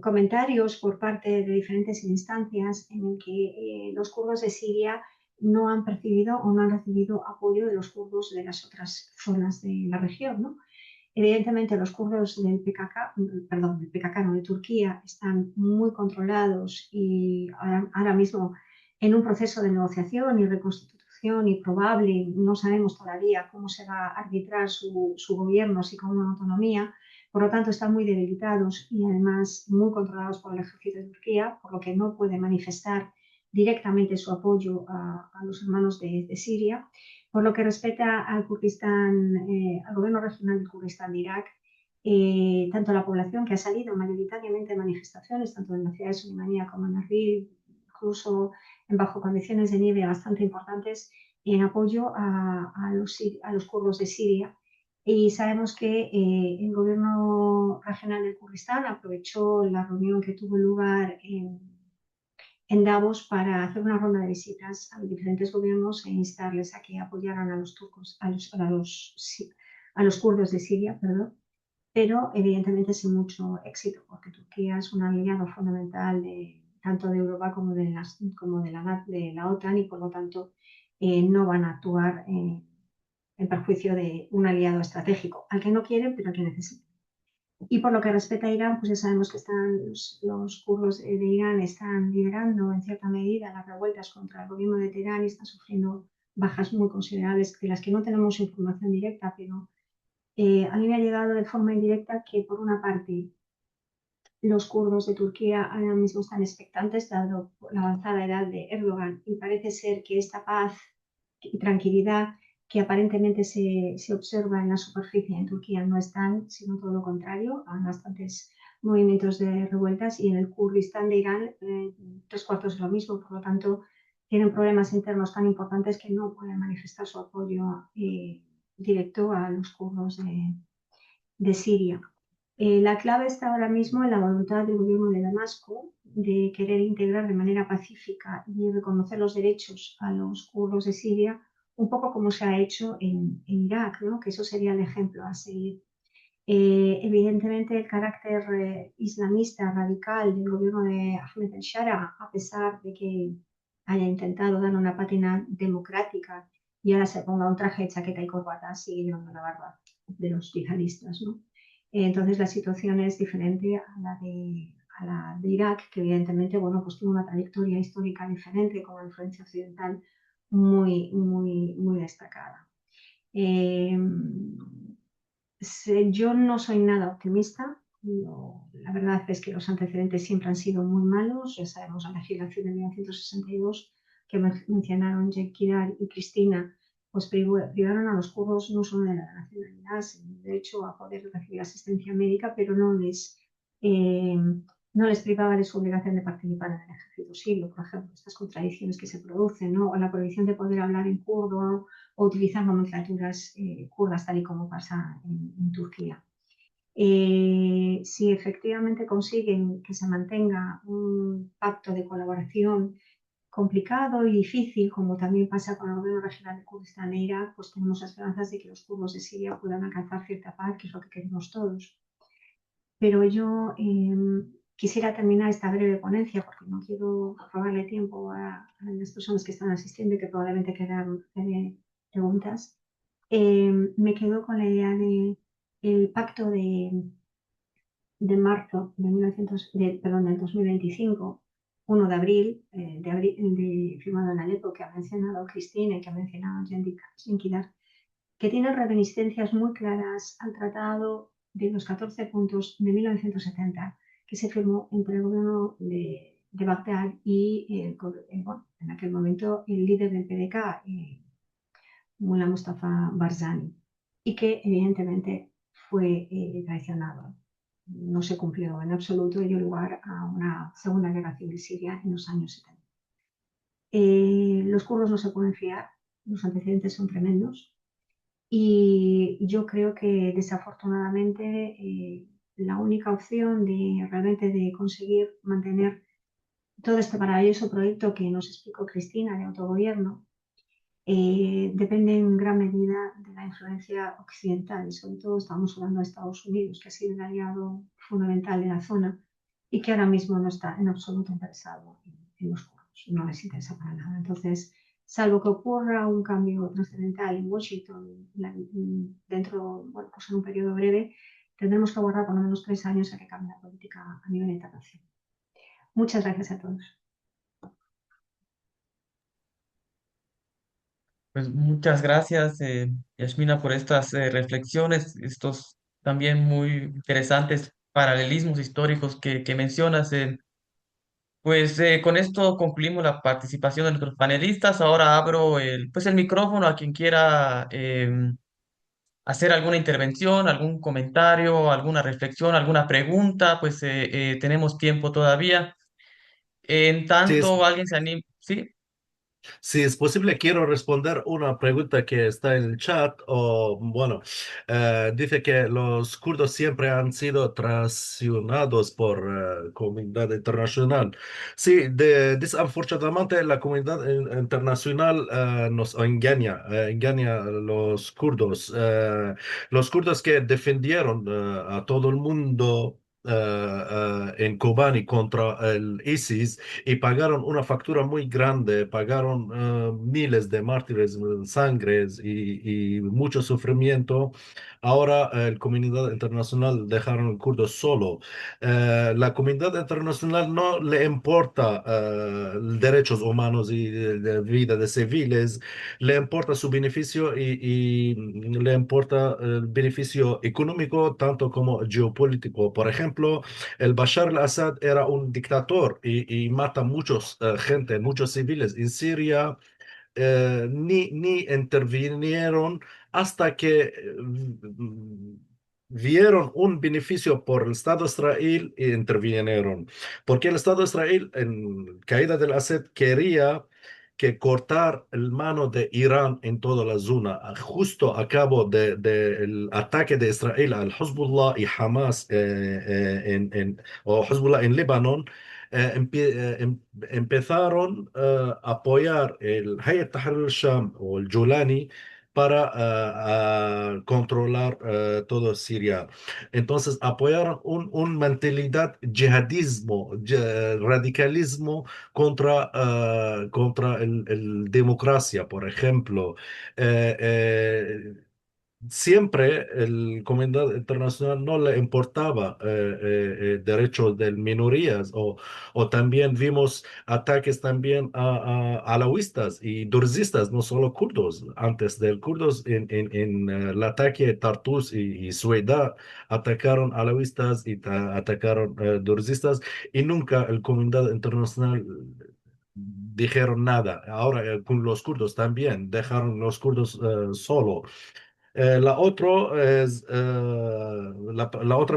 comentarios por parte de diferentes instancias en el que los kurdos de Siria no han percibido o no han recibido apoyo de los kurdos de las otras zonas de la región, ¿no? Evidentemente los kurdos del PKK, no, de Turquía, están muy controlados y ahora mismo en un proceso de negociación y reconstitución y probable, no sabemos todavía cómo se va a arbitrar su gobierno, si con una autonomía. Por lo tanto, están muy debilitados y además muy controlados por el ejército de Turquía, por lo que no puede manifestar directamente su apoyo a los hermanos de Siria. Por lo que respecta al Kurdistán, al gobierno regional del Kurdistán de Irak, tanto la población que ha salido mayoritariamente de manifestaciones, tanto en la ciudad de Sulaymaniyah como en Arbil, incluso bajo condiciones de nieve bastante importantes, en apoyo a los kurdos de Siria. Y sabemos que el gobierno regional del Kurdistán aprovechó la reunión que tuvo lugar en Davos para hacer una ronda de visitas a los diferentes gobiernos e instarles a que apoyaran a los turcos, a los kurdos de Siria, perdón, pero evidentemente sin mucho éxito, porque Turquía es un aliado fundamental tanto de Europa como de la OTAN y por lo tanto no van a actuar en perjuicio de un aliado estratégico, al que no quieren, pero al que necesitan. Y por lo que respecta a Irán, pues ya sabemos que los kurdos de Irán están liderando en cierta medida las revueltas contra el gobierno de Teherán y están sufriendo bajas muy considerables, de las que no tenemos información directa, pero a mí me ha llegado de forma indirecta que, por una parte, los kurdos de Turquía ahora mismo están expectantes, dado la avanzada edad de Erdogan, y parece ser que esta paz y tranquilidad que aparentemente se observa en la superficie en Turquía no están, sino todo lo contrario. Hay bastantes movimientos de revueltas y en el Kurdistán de Irán 3/4 de lo mismo. Por lo tanto, tienen problemas internos tan importantes que no pueden manifestar su apoyo directo a los kurdos de Siria. La clave está ahora mismo en la voluntad del gobierno de Damasco de querer integrar de manera pacífica y reconocer los derechos a los kurdos de Siria, un poco como se ha hecho en Irak, ¿no? Que eso sería el ejemplo a seguir. Evidentemente, el carácter islamista radical del gobierno de Ahmed el-Shara, a pesar de que haya intentado dar una pátina democrática y ahora se ponga un traje de chaqueta y corbata, sigue llevando la barba de los yihadistas, ¿no? Entonces la situación es diferente a la de Irak, que evidentemente, bueno, pues tiene una trayectoria histórica diferente con una influencia occidental muy, muy, muy destacada. Yo no soy nada optimista. La verdad es que los antecedentes siempre han sido muy malos. Ya sabemos la legislación de 1962 que mencionaron Jenkidar y Cristina, pues privaron a los kurdos no solo de la nacionalidad, sino de derecho a poder recibir asistencia médica, pero no les privaba de su obligación de participar en el ejército sirio, por ejemplo, estas contradicciones que se producen, ¿no? O la prohibición de poder hablar en kurdo o utilizar nomenclaturas kurdas, tal y como pasa en Turquía. Si efectivamente consiguen que se mantenga un pacto de colaboración complicado y difícil, como también pasa con el gobierno regional de Kurdistán e Irak, pues tenemos esperanzas de que los kurdos de Siria puedan alcanzar cierta paz, que es lo que queremos todos. Pero yo quisiera terminar esta breve ponencia, porque no quiero robarle tiempo a las personas que están asistiendo y que probablemente quieran hacer preguntas. Me quedo con la idea del pacto de marzo del 2025, 1 de abril, firmado en Alepo, que ha mencionado Cristina y que ha mencionado Jenkidar, que tienen reminiscencias muy claras al Tratado de los 14 puntos de 1970, que se firmó entre el gobierno de Bagdad y bueno, en aquel momento el líder del PDK, Mullah Mustafa Barzani, y que evidentemente fue traicionado. No se cumplió en absoluto y dio lugar a una segunda guerra civil siria en los años 70. Los kurdos no se pueden fiar, los antecedentes son tremendos y yo creo que desafortunadamente la única opción de realmente de conseguir mantener todo este maravilloso proyecto que nos explicó Cristina de autogobierno depende en gran medida de la influencia occidental y sobre todo estamos hablando de Estados Unidos, que ha sido el aliado fundamental de la zona y que ahora mismo no está en absoluto interesado en los kurdos, no les interesa para nada. Entonces, salvo que ocurra un cambio trascendental en Washington dentro, bueno, pues en un periodo breve, tendremos que aguardar por lo menos 3 años a que cambie la política a nivel internacional. Muchas gracias a todos. Pues muchas gracias, Yasmina, por estas reflexiones, estos también muy interesantes paralelismos históricos que mencionas. Pues con esto concluimos la participación de nuestros panelistas. Ahora abro pues el micrófono a quien quiera hacer alguna intervención, algún comentario, alguna reflexión, alguna pregunta. Pues tenemos tiempo todavía. En Sí, tanto alguien se anime, ¿sí? si es posible, quiero responder una pregunta que está en el chat. O, bueno, dice que los kurdos siempre han sido traicionados por comunidad internacional. Sí, desafortunadamente la comunidad internacional nos engaña a los kurdos que defendieron a todo el mundo. En Kobani contra el ISIS y pagaron una factura muy grande, pagaron miles de mártires, sangres y mucho sufrimiento. Ahora la comunidad internacional dejaron al kurdo solo. La comunidad internacional no le importa derechos humanos y de vida de civiles, le importa su beneficio y le importa el beneficio económico tanto como geopolítico. Por ejemplo, el Bashar al-Assad era un dictador y mata muchos gente, muchos civiles en Siria. Ni intervinieron hasta que vieron un beneficio por el Estado de Israel e intervinieron. Porque el Estado de Israel, en caída del Assad, quería que cortar el mano de Irán en toda la zona. Justo a cabo del ataque de Israel al Hezbollah y Hamas o Hezbollah en Líbano, empezaron a apoyar el Hayat Tahrir al-Sham o el Julani para a controlar todo Siria. Entonces apoyaron un mentalidad yihadismo, radicalismo contra el democracia, por ejemplo. Eh, eh, Siempre el comunidad internacional no le importaba derechos de minorías o también vimos ataques también a alawistas y durzistas, no solo kurdos. Antes del kurdos en el ataque Tartus y Sueda atacaron alawistas y atacaron durzistas y nunca el comunidad internacional dijeron nada. Ahora con los kurdos también dejaron los kurdos solo. La otra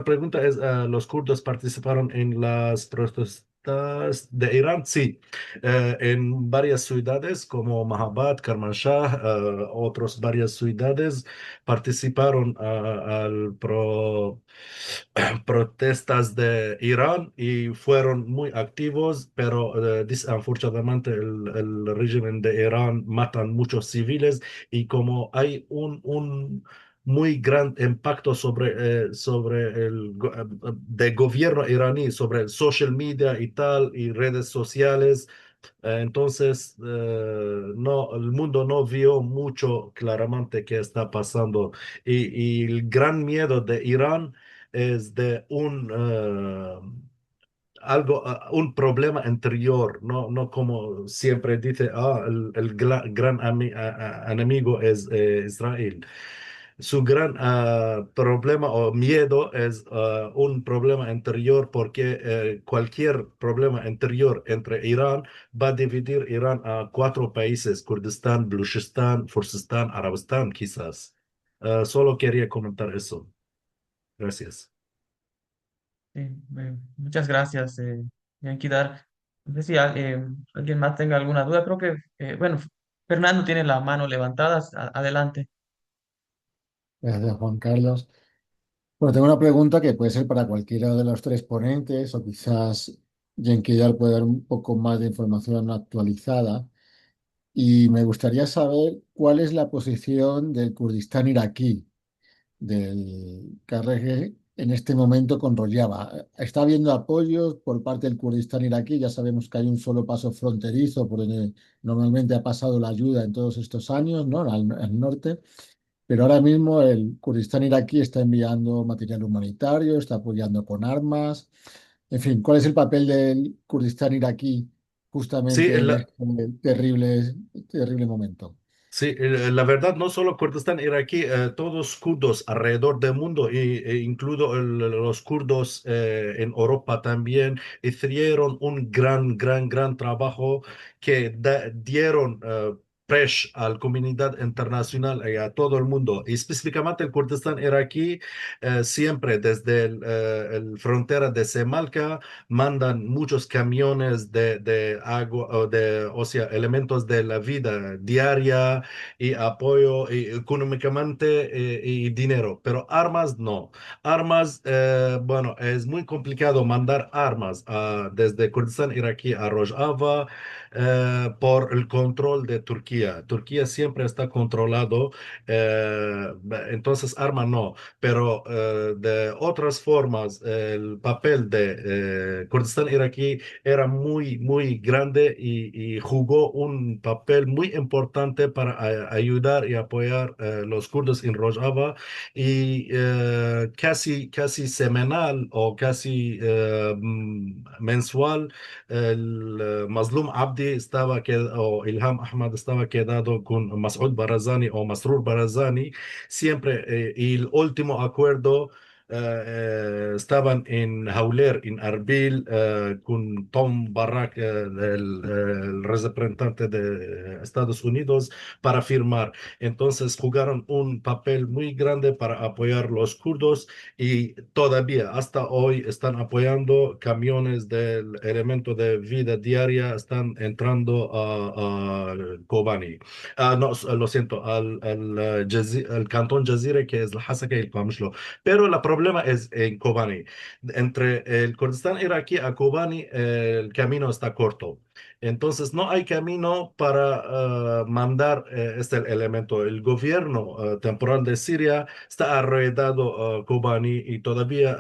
pregunta es, ¿los kurdos participaron en las protestas de Irán? Sí, en varias ciudades como Mahabad, Kermanshah, otras varias ciudades participaron protestas de Irán y fueron muy activos, pero desafortunadamente el régimen de Irán matan muchos civiles y como hay un muy gran impacto sobre de gobierno iraní, sobre el social media y tal, y redes sociales. Entonces, no, el mundo no vio mucho claramente qué está pasando. Y el gran miedo de Irán es de un algo, un problema interior, no como siempre dice, gran enemigo es Israel. Su gran problema o miedo es un problema interior porque cualquier problema interior entre Irán va a dividir Irán a cuatro países: Kurdistán, Baluchistán, Fursistán, Arabistán, quizás. Solo quería comentar eso. Gracias. Sí, muchas gracias, Yankidar. No sé si alguien más tenga alguna duda. Creo que, bueno, Fernando tiene la mano levantada. Adelante. Gracias, Juan Carlos. Bueno, tengo una pregunta que puede ser para cualquiera de los tres ponentes o quizás Yenkidar puede dar un poco más de información actualizada. Y me gustaría saber cuál es la posición del Kurdistán iraquí, del KRG, en este momento con Rojava. ¿Está habiendo apoyos por parte del Kurdistán iraquí? Ya sabemos que hay un solo paso fronterizo por donde normalmente ha pasado la ayuda en todos estos años, ¿no? Al norte. Pero ahora mismo el Kurdistán iraquí está enviando material humanitario, está apoyando con armas. En fin, ¿cuál es el papel del Kurdistán iraquí Sí, justamente en este terrible momento? sí, la verdad, no solo Kurdistán iraquí, todos kurdos alrededor del mundo, incluido los kurdos en Europa también, hicieron un gran trabajo que dieron push a la comunidad internacional y a todo el mundo. Y específicamente el Kurdistán iraquí, siempre desde el frontera de Semalka, mandan muchos camiones de agua, o sea, elementos de la vida diaria y apoyo económicamente y dinero, pero armas no. Armas, bueno, es muy complicado mandar armas desde Kurdistán iraquí a Rojava por el control de Turquía. Turquía siempre está controlado, entonces arma no, pero de otras formas el papel de Kurdistán iraquí era muy grande y jugó un papel muy importante para ayudar y apoyar los kurdos en Rojava y casi semanal o casi mensual el Mazlum Abdi o Ilham Ahmad estaba quedado con Mas'ud Barazani o Masrur Barazani siempre y el último acuerdo estaban en Hauler, en Arbil, con Tom Barrack, el representante de Estados Unidos, para firmar. Entonces jugaron un papel muy grande para apoyar los kurdos y todavía hasta hoy están apoyando camiones del elemento de vida diaria, están entrando a Kobani. No, lo siento, al cantón Jazire, que es el Hasaka y el Qamishlo. Pero el problema es en Kobani. Entre el Kurdistán iraquí a Kobani, el camino está corto. Entonces, no hay camino para mandar este elemento. El gobierno temporal de Siria está alrededado a Kobani y todavía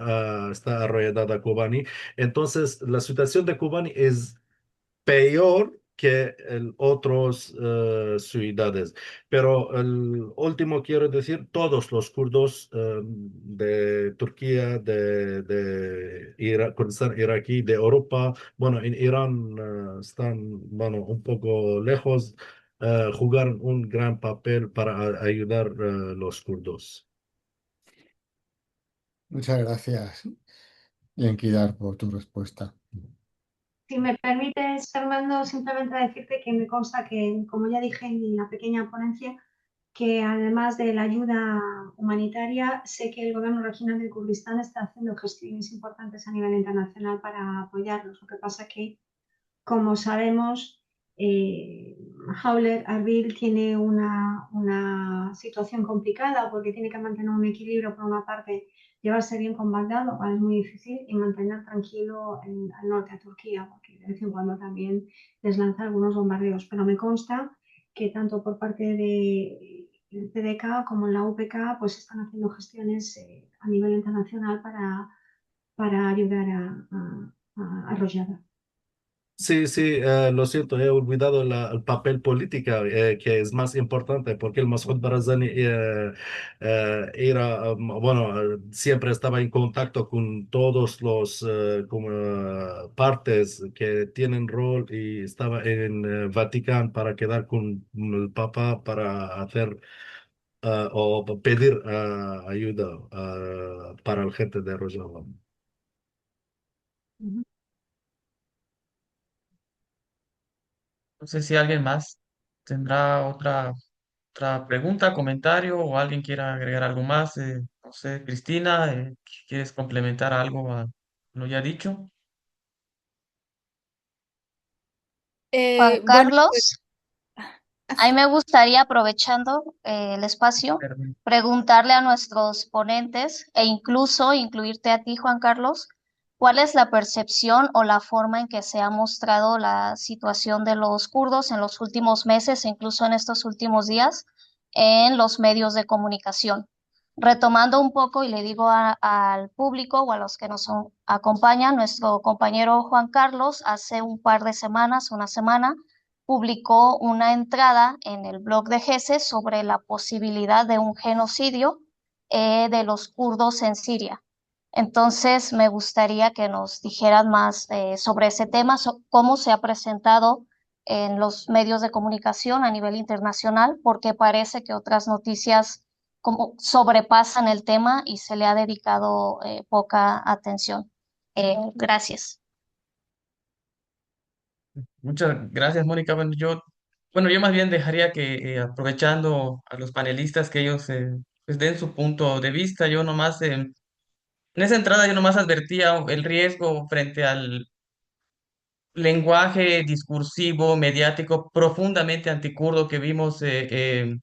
está alrededada Kobani. Entonces, la situación de Kobani es peor que en otras ciudades. Pero el último quiero decir, todos los kurdos de Turquía, de Kurdistán iraquí, de Europa, bueno, en Irán están, bueno, un poco lejos, jugaron un gran papel para ayudar los kurdos. Muchas gracias, Yenkidar, por tu respuesta. Si me permites, Fernando, simplemente decirte que me consta que, como ya dije en la pequeña ponencia, que además de la ayuda humanitaria, sé que el gobierno regional de Kurdistán está haciendo gestiones importantes a nivel internacional para apoyarlos. Lo que pasa que, como sabemos, Hawler Arbil tiene una situación complicada porque tiene que mantener un equilibrio, por una parte, llevarse bien con Bagdad, lo cual es muy difícil, y mantener tranquilo al norte a Turquía, porque de vez en cuando también les lanza algunos bombardeos. Pero me consta que tanto por parte del PDK como en la UPK pues están haciendo gestiones a nivel internacional para ayudar a Rojava. Sí, sí, lo siento, he olvidado el papel política que es más importante porque el Masoud Barzani era, bueno, siempre estaba en contacto con todos los como, partes que tienen rol y estaba en Vaticano para quedar con el Papa para hacer o pedir ayuda para la gente de Rojava. Ujú. No sé si alguien más tendrá otra pregunta, comentario o alguien quiera agregar algo más. No sé, Cristina, ¿quieres complementar algo a lo ya dicho? Juan Bueno, pues Carlos, a mí me gustaría, aprovechando el espacio, Perdón. preguntarle a nuestros ponentes e incluso incluirte a ti, Juan Carlos, ¿cuál es la percepción o la forma en que se ha mostrado la situación de los kurdos en los últimos meses e incluso en estos últimos días en los medios de comunicación? Retomando un poco, y le digo al público o a los que nos acompañan, nuestro compañero Juan Carlos hace un par de semanas, una semana, publicó una entrada en el blog de GESE sobre la posibilidad de un genocidio de los kurdos en Siria. Entonces, me gustaría que nos dijeran más sobre ese tema, cómo se ha presentado en los medios de comunicación a nivel internacional, porque parece que otras noticias como sobrepasan el tema y se le ha dedicado poca atención. Gracias. Muchas gracias, Mónica. Bueno, yo más bien dejaría que, aprovechando a los panelistas, que ellos pues den su punto de vista. Yo nomás, en esa entrada, yo nomás advertía el riesgo frente al lenguaje discursivo, mediático, profundamente anticurdo que vimos en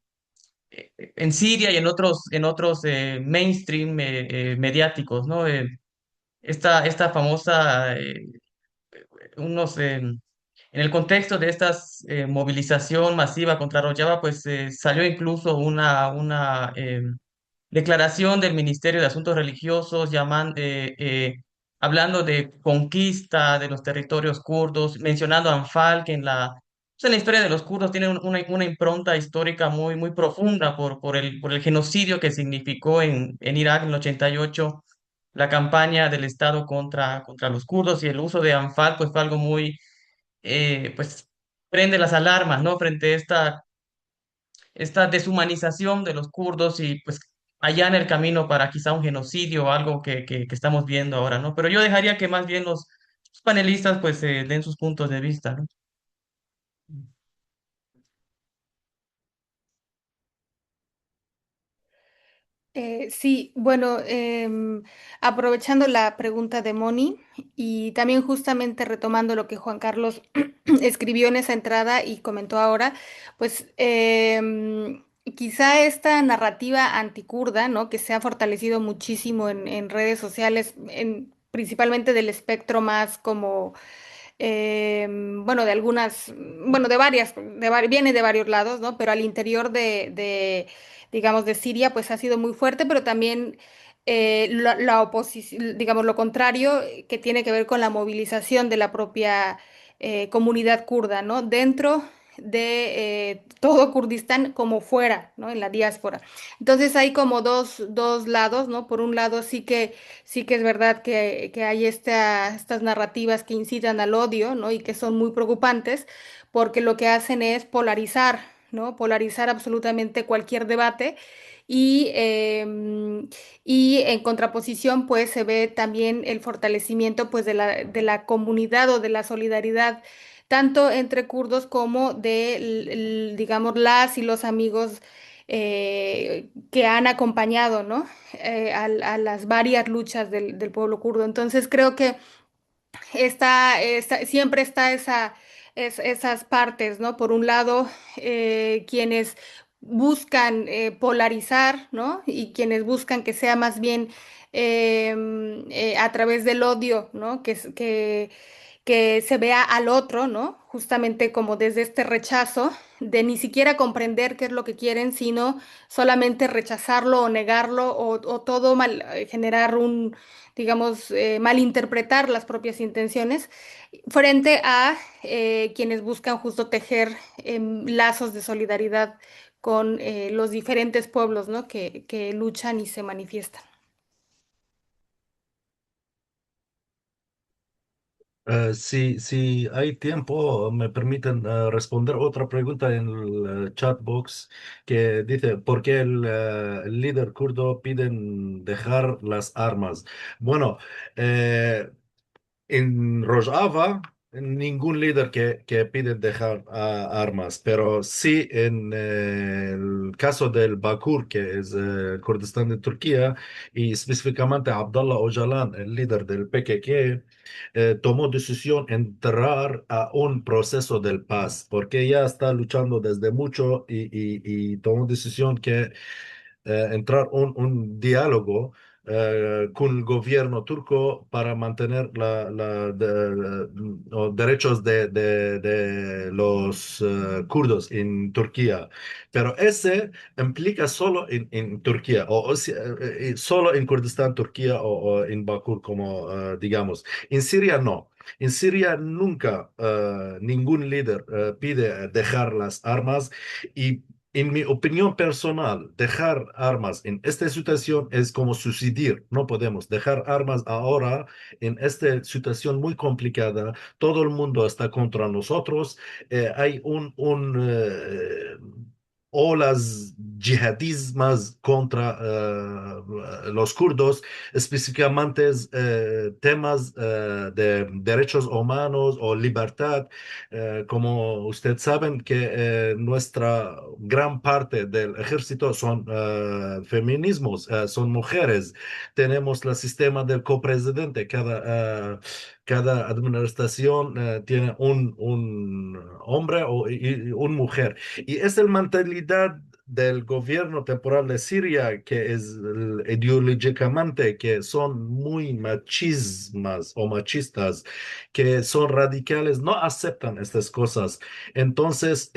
Siria y en otros mainstream mediáticos, ¿no? Esta famosa, unos... en el contexto de esta movilización masiva contra Rojava, pues salió incluso una declaración del Ministerio de Asuntos Religiosos hablando de conquista de los territorios kurdos, mencionando a Anfal, que en la historia de los kurdos tiene una impronta histórica muy, muy profunda por el genocidio que significó en Irak en el 88 la campaña del Estado contra los kurdos, y el uso de Anfal pues fue algo muy pues prende las alarmas, ¿no? Frente a esta deshumanización de los kurdos y pues allá en el camino para quizá un genocidio o algo que estamos viendo ahora, ¿no? Pero yo dejaría que más bien los panelistas pues den sus puntos de vista, ¿no? Sí, bueno, aprovechando la pregunta de Moni y también justamente retomando lo que Juan Carlos escribió en esa entrada y comentó ahora, pues quizá esta narrativa anticurda, ¿no? Que se ha fortalecido muchísimo en redes sociales, principalmente del espectro más como bueno, de algunas, bueno, de varias, viene de varios lados, ¿no? Pero al interior digamos, de Siria, pues ha sido muy fuerte, pero también la oposición, digamos, lo contrario, que tiene que ver con la movilización de la propia comunidad kurda, ¿no? Dentro de todo Kurdistán como fuera, ¿no? En la diáspora. Entonces hay como dos lados, ¿no? Por un lado sí que es verdad que hay estas narrativas que incitan al odio, ¿no? Y que son muy preocupantes porque lo que hacen es polarizar, ¿no? Polarizar absolutamente cualquier debate. Y, y en contraposición, pues se ve también el fortalecimiento pues, de la comunidad o de la solidaridad, tanto entre kurdos como de, digamos, las y los amigos que han acompañado, ¿no? A las varias luchas del pueblo kurdo. Entonces creo que siempre está esas partes, ¿no? Por un lado, quienes buscan polarizar, ¿no? Y quienes buscan que sea más bien a través del odio, ¿no? que se vea al otro, ¿no? Justamente como desde este rechazo de ni siquiera comprender qué es lo que quieren, sino solamente rechazarlo o negarlo o todo mal, generar un, digamos, malinterpretar las propias intenciones frente a quienes buscan justo tejer lazos de solidaridad con los diferentes pueblos, ¿no? que luchan y se manifiestan. Si hay tiempo, me permiten responder otra pregunta en el chat box que dice, ¿por qué el líder kurdo piden dejar las armas? Bueno, eh, en Rojava, ningún líder que pide dejar armas, pero sí en el caso del Bakur, que es Kurdistán de Turquía, y específicamente Abdullah Öcalan, el líder del PKK, tomó decisión entrar a un proceso del paz, porque ya está luchando desde mucho y tomó decisión que entrar un diálogo con el gobierno turco para mantener los derechos de los kurdos en Turquía. Pero ese implica solo en Turquía, solo en Kurdistán, Turquía o en Bakur, como digamos. En Siria no. En Siria nunca ningún líder pide dejar las armas y en mi opinión personal, dejar armas en esta situación es como suicidir. No podemos dejar armas ahora en esta situación muy complicada. Todo el mundo está contra nosotros. Hay olas yihadismas contra los kurdos, específicamente temas de derechos humanos o libertad. Como ustedes saben que nuestra gran parte del ejército son feminismos, son mujeres. Tenemos el sistema del copresidente. Cada administración tiene un hombre y un mujer. Y es la mentalidad del gobierno temporal de Siria, que es ideológicamente que son muy machismas o machistas, que son radicales, no aceptan estas cosas. Entonces,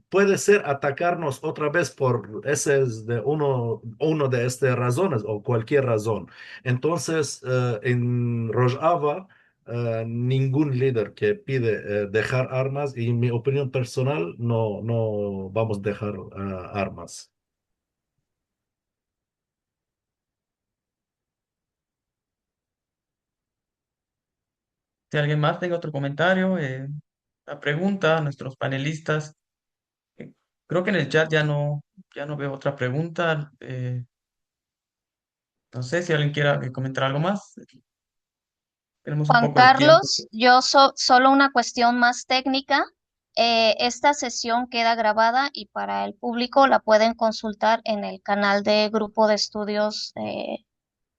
puede ser atacarnos otra vez por ese es de uno de estas razones o cualquier razón. Entonces, en Rojava, ningún líder que pide dejar armas, y en mi opinión personal, no vamos a dejar armas. Si alguien más tenga otro comentario, una pregunta a nuestros panelistas. Eh, Creo que en el chat ya no veo otra pregunta. No sé si alguien quiera comentar algo más. Tenemos un Juan poco de tiempo. Carlos, solo una cuestión más técnica. Esta sesión queda grabada y para el público la pueden consultar en el canal de Grupo de Estudios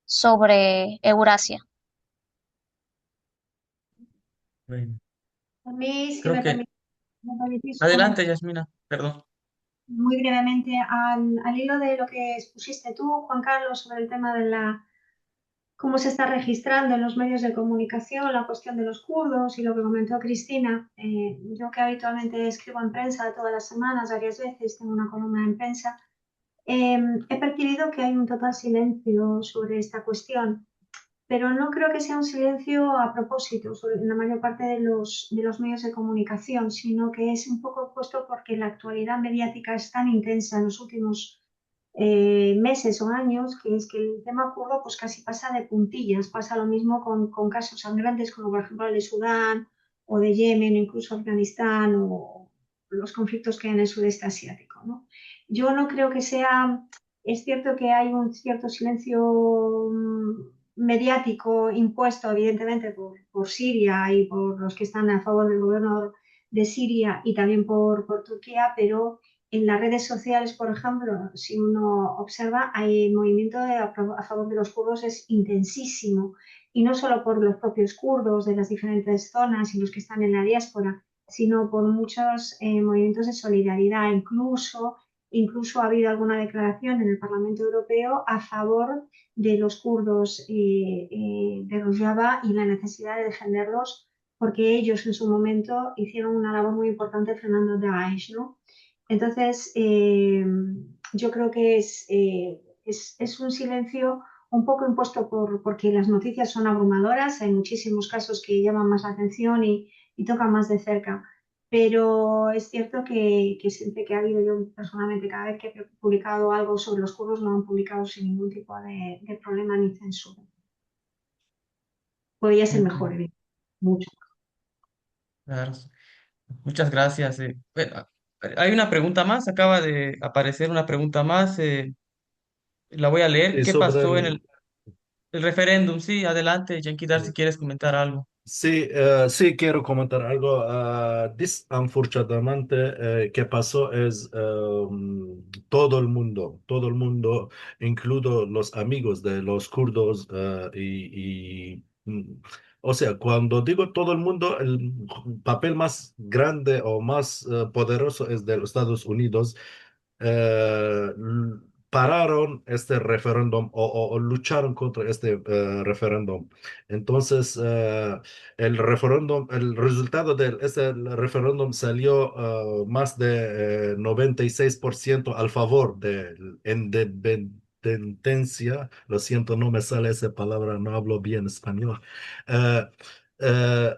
sobre Eurasia. Bueno, A mí, si creo que... me permitís comentar Adelante, Yasmina, perdón. muy brevemente al hilo de lo que expusiste tú, Juan Carlos, sobre el tema de cómo se está registrando en los medios de comunicación la cuestión de los kurdos y lo que comentó Cristina. Yo que habitualmente escribo en prensa todas las semanas, varias veces, tengo una columna en prensa, he percibido que hay un total silencio sobre esta cuestión, pero no creo que sea un silencio a propósito en la mayor parte de los medios de comunicación, sino que es un poco puesto porque la actualidad mediática es tan intensa en los últimos meses o años, que es que el tema kurdo pues casi pasa de puntillas. Pasa lo mismo con casos sangrantes como por ejemplo el de Sudán o de Yemen, o incluso Afganistán o los conflictos que hay en el sudeste asiático, ¿no? Yo no creo que sea, es cierto que hay un cierto silencio mediático impuesto evidentemente por Siria y por los que están a favor del gobierno de Siria y también por Turquía, pero en las redes sociales, por ejemplo, si uno observa, hay el movimiento a favor de los kurdos es intensísimo, y no solo por los propios kurdos de las diferentes zonas y los que están en la diáspora, sino por muchos movimientos de solidaridad. Incluso ha habido alguna declaración en el Parlamento Europeo a favor de los kurdos de Rojava y la necesidad de defenderlos porque ellos en su momento hicieron una labor muy importante frenando Daesh, ¿no? Entonces, yo creo que es un silencio un poco impuesto porque las noticias son abrumadoras, hay muchísimos casos que llaman más la atención y tocan más de cerca. Pero es cierto que siempre que ha habido yo personalmente, cada vez que he publicado algo sobre los kurdos, lo han publicado sin ningún tipo de problema ni censura. Podría ser Ok, mejor, mucho. claro. Muchas gracias. Bueno, hay una pregunta más, acaba de aparecer una pregunta más, la voy a leer. Y ¿Qué sobre pasó en el referéndum? Sí, adelante, Yenkidar, si quieres comentar algo. sí, sí, quiero comentar algo. Desafortunadamente, ¿qué pasó? Es todo el mundo, incluido los amigos de los kurdos, o sea, cuando digo todo el mundo, el papel más grande o más poderoso es de los Estados Unidos. eh, l- Pararon este referéndum o lucharon contra este referéndum. Entonces, el resultado de este referéndum salió más de 96% al favor de la independencia. Lo siento, no me sale esa palabra, no hablo bien español. Eh, eh,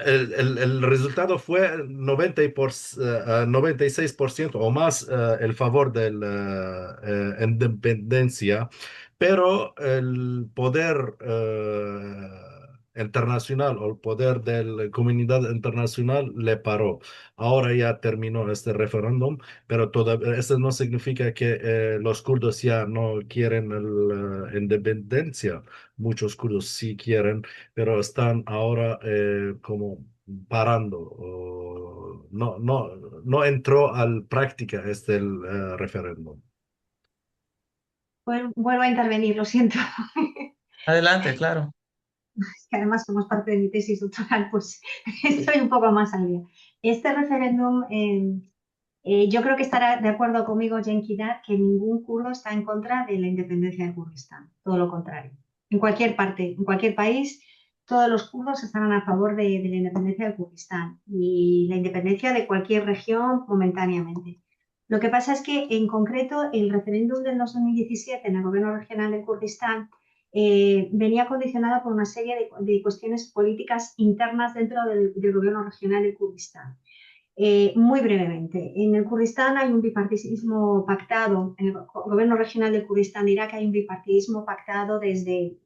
el resultado fue 96% o más el favor de la independencia, pero el poder internacional o el poder de la comunidad internacional le paró. Ahora ya terminó este referéndum, pero todavía eso no significa que los kurdos ya no quieren la independencia. Muchos kurdos sí quieren, pero están ahora como parando. No entró al práctica este el, referéndum. Vuelvo a intervenir, lo siento. Adelante, claro. Que además somos parte de mi tesis doctoral, pues estoy un poco más al día. Este referéndum, yo creo que estará de acuerdo conmigo, Yenkidar, que ningún kurdo está en contra de la independencia de Kurdistán, todo lo contrario. En cualquier parte, en cualquier país, todos los kurdos estarán a favor de la independencia de Kurdistán y la independencia de cualquier región momentáneamente. Lo que pasa es que, en concreto, el referéndum del 2017 en el gobierno regional de Kurdistán venía condicionada por una serie de cuestiones políticas internas dentro del gobierno regional de Kurdistán. Muy brevemente, en el Kurdistán hay un bipartidismo pactado, en el gobierno regional del Kurdistán de Irak hay un bipartidismo pactado desde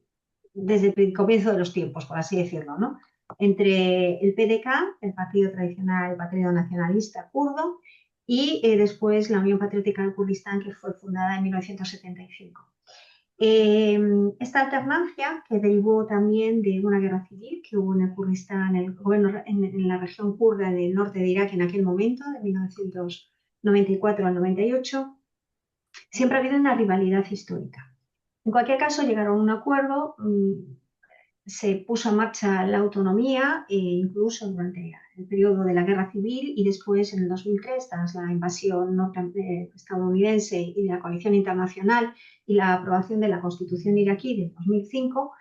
el comienzo de los tiempos, por así decirlo, ¿no? Entre el PDK, el partido tradicional, el partido nacionalista kurdo, y después la Unión Patriótica del Kurdistán, que fue fundada en 1975. Esta alternancia, que derivó también de una guerra civil que hubo en el Kurdistán, en la región kurda del norte de Irak en aquel momento, de 1994 al 98, siempre ha habido una rivalidad histórica. En cualquier caso, llegaron a un acuerdo, se puso en marcha la autonomía, incluso durante el periodo de la guerra civil y después, en el 2003, tras la invasión estadounidense y de la coalición internacional y la aprobación de la Constitución iraquí del 2005,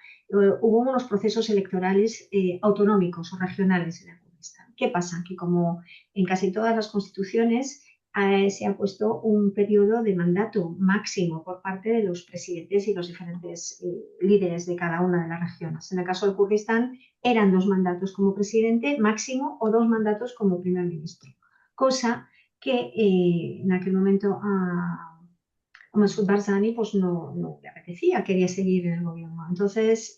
hubo unos procesos electorales autonómicos o regionales en Afganistán. ¿Qué pasa? Que, como en casi todas las constituciones, se ha puesto un periodo de mandato máximo por parte de los presidentes y los diferentes líderes de cada una de las regiones. En el caso del Kurdistán eran 2 mandatos como presidente máximo o 2 mandatos como primer ministro, cosa que en aquel momento a Massoud Barzani pues no le apetecía, quería seguir en el gobierno. Entonces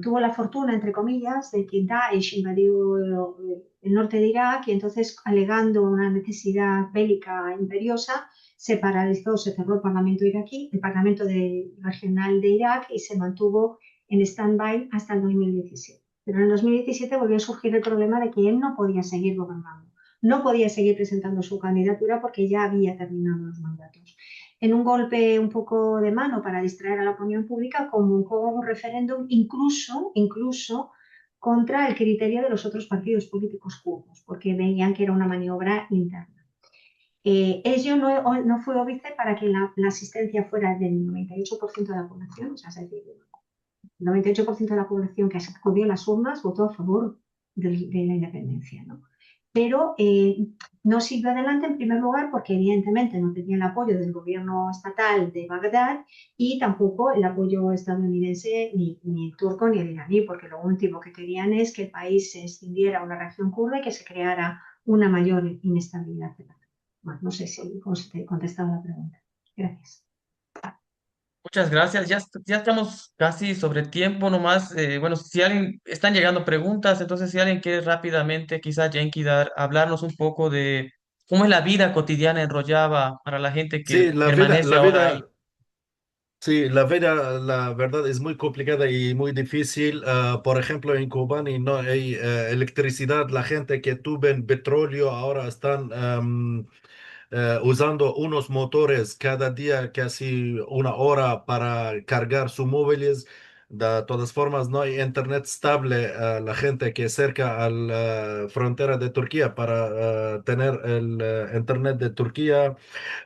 tuvo la fortuna, entre comillas, de que Daesh invadió el norte de Irak y entonces, alegando una necesidad bélica imperiosa, se paralizó, se cerró el Parlamento iraquí, el Parlamento regional de Irak, y se mantuvo en stand-by hasta el 2017. Pero en el 2017 volvió a surgir el problema de que él no podía seguir gobernando, no podía seguir presentando su candidatura porque ya había terminado los mandatos. En un golpe un poco de mano para distraer a la opinión pública, convocó un referéndum incluso contra el criterio de los otros partidos políticos kurdos, porque veían que era una maniobra interna. Ello no fue óbice para que la asistencia fuera del 98% de la población, o sea, es decir, El 98% de la población que acudió a las urnas votó a favor de la independencia, ¿no? Pero no siguió adelante en primer lugar porque evidentemente no tenía el apoyo del gobierno estatal de Bagdad y tampoco el apoyo estadounidense ni el turco ni el iraní, porque lo último que querían es que el país se extendiera a una región kurda y que se creara una mayor inestabilidad. Bueno, no sé si te he contestado la pregunta. Gracias. Muchas gracias. Ya estamos casi sobre tiempo nomás. Bueno, si alguien, están llegando preguntas, entonces si alguien quiere rápidamente, quizá Genki, hablarnos un poco de cómo es la vida cotidiana en Rojava para la gente que Sí, permanece ahora ahí. sí, la vida, la verdad, es muy complicada y muy difícil. Por ejemplo, en Kobani no hay electricidad. La gente que tuvo petróleo ahora están usando unos motores cada día, casi una hora para cargar sus móviles. De todas formas, no hay internet estable. La gente que cerca a la frontera de Turquía para tener el internet de Turquía.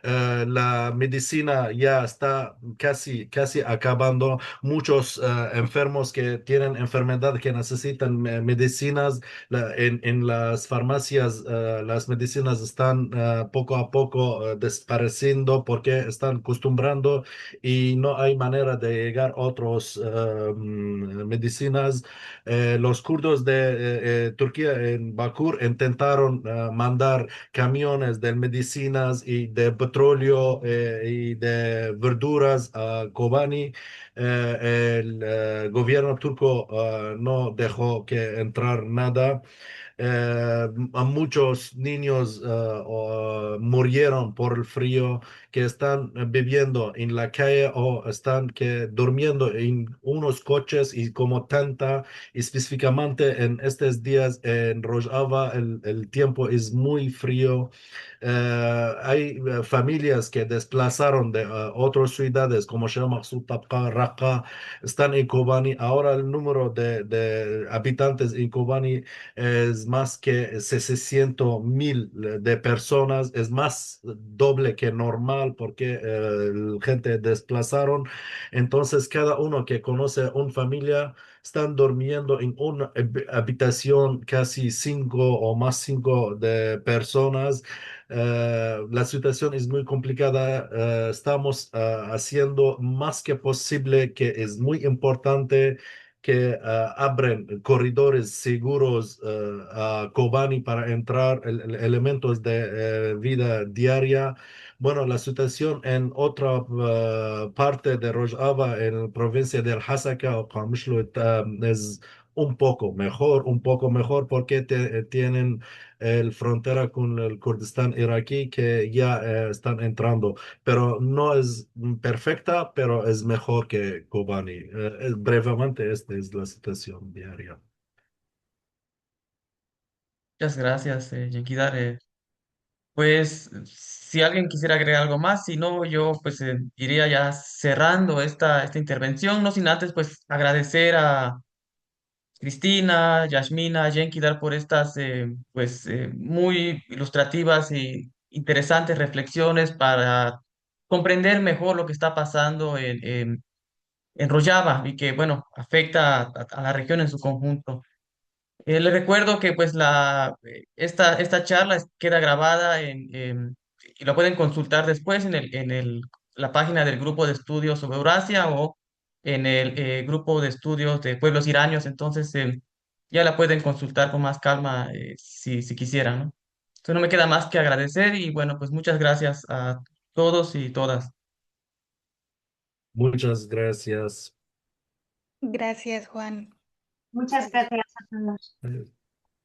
La medicina ya está casi acabando. Muchos enfermos que tienen enfermedad que necesitan medicinas en las farmacias, las medicinas están poco a poco desapareciendo porque están acostumbrando y no hay manera de llegar a otras medicinas. Los kurdos de Turquía en Bakur intentaron mandar camiones de medicinas y de petróleo y de verduras a Kobani. El gobierno turco no dejó que entrar nada. A muchos niños murieron por el frío, que están viviendo en la calle o están durmiendo en unos coches y como tanta, específicamente en estos días en Rojava el tiempo es muy frío. Hay familias que desplazaron de otras ciudades como Sharm el-Sheikh, Tabqa, Raqqa, están en Kobani. Ahora el número de habitantes en Kobani es más que 600.000 de personas, es más doble que normal porque la gente desplazaron. Entonces, cada uno que conoce una familia están durmiendo en una habitación casi cinco o más cinco de personas. La situación es muy complicada. Estamos haciendo más que posible, que es muy importante que abren corredores seguros a Kobani para entrar elementos de vida diaria. Bueno, la situación en otra parte de Rojava, en la provincia del Hasaka o Qamishlo, es un poco mejor porque tienen el frontera con el Kurdistán iraquí que ya están entrando, pero no es perfecta, pero es mejor que Kobani. Brevemente, esta es la situación diaria. Muchas gracias, Yenkidar. Pues si alguien quisiera agregar algo más, si no, yo pues iría ya cerrando esta intervención, no sin antes pues agradecer a Cristina, Yasmina, Yenkidar por estas pues muy ilustrativas y interesantes reflexiones para comprender mejor lo que está pasando en Rojava y que bueno, afecta a la región en su conjunto. Le recuerdo que pues esta charla queda grabada y la pueden consultar después la página del grupo de estudios sobre Eurasia o en el grupo de estudios de pueblos iranios. Entonces ya la pueden consultar con más calma si quisieran, ¿no? Entonces no me queda más que agradecer y bueno, pues muchas gracias a todos y todas. Muchas gracias. Gracias, Juan. Muchas gracias a todos.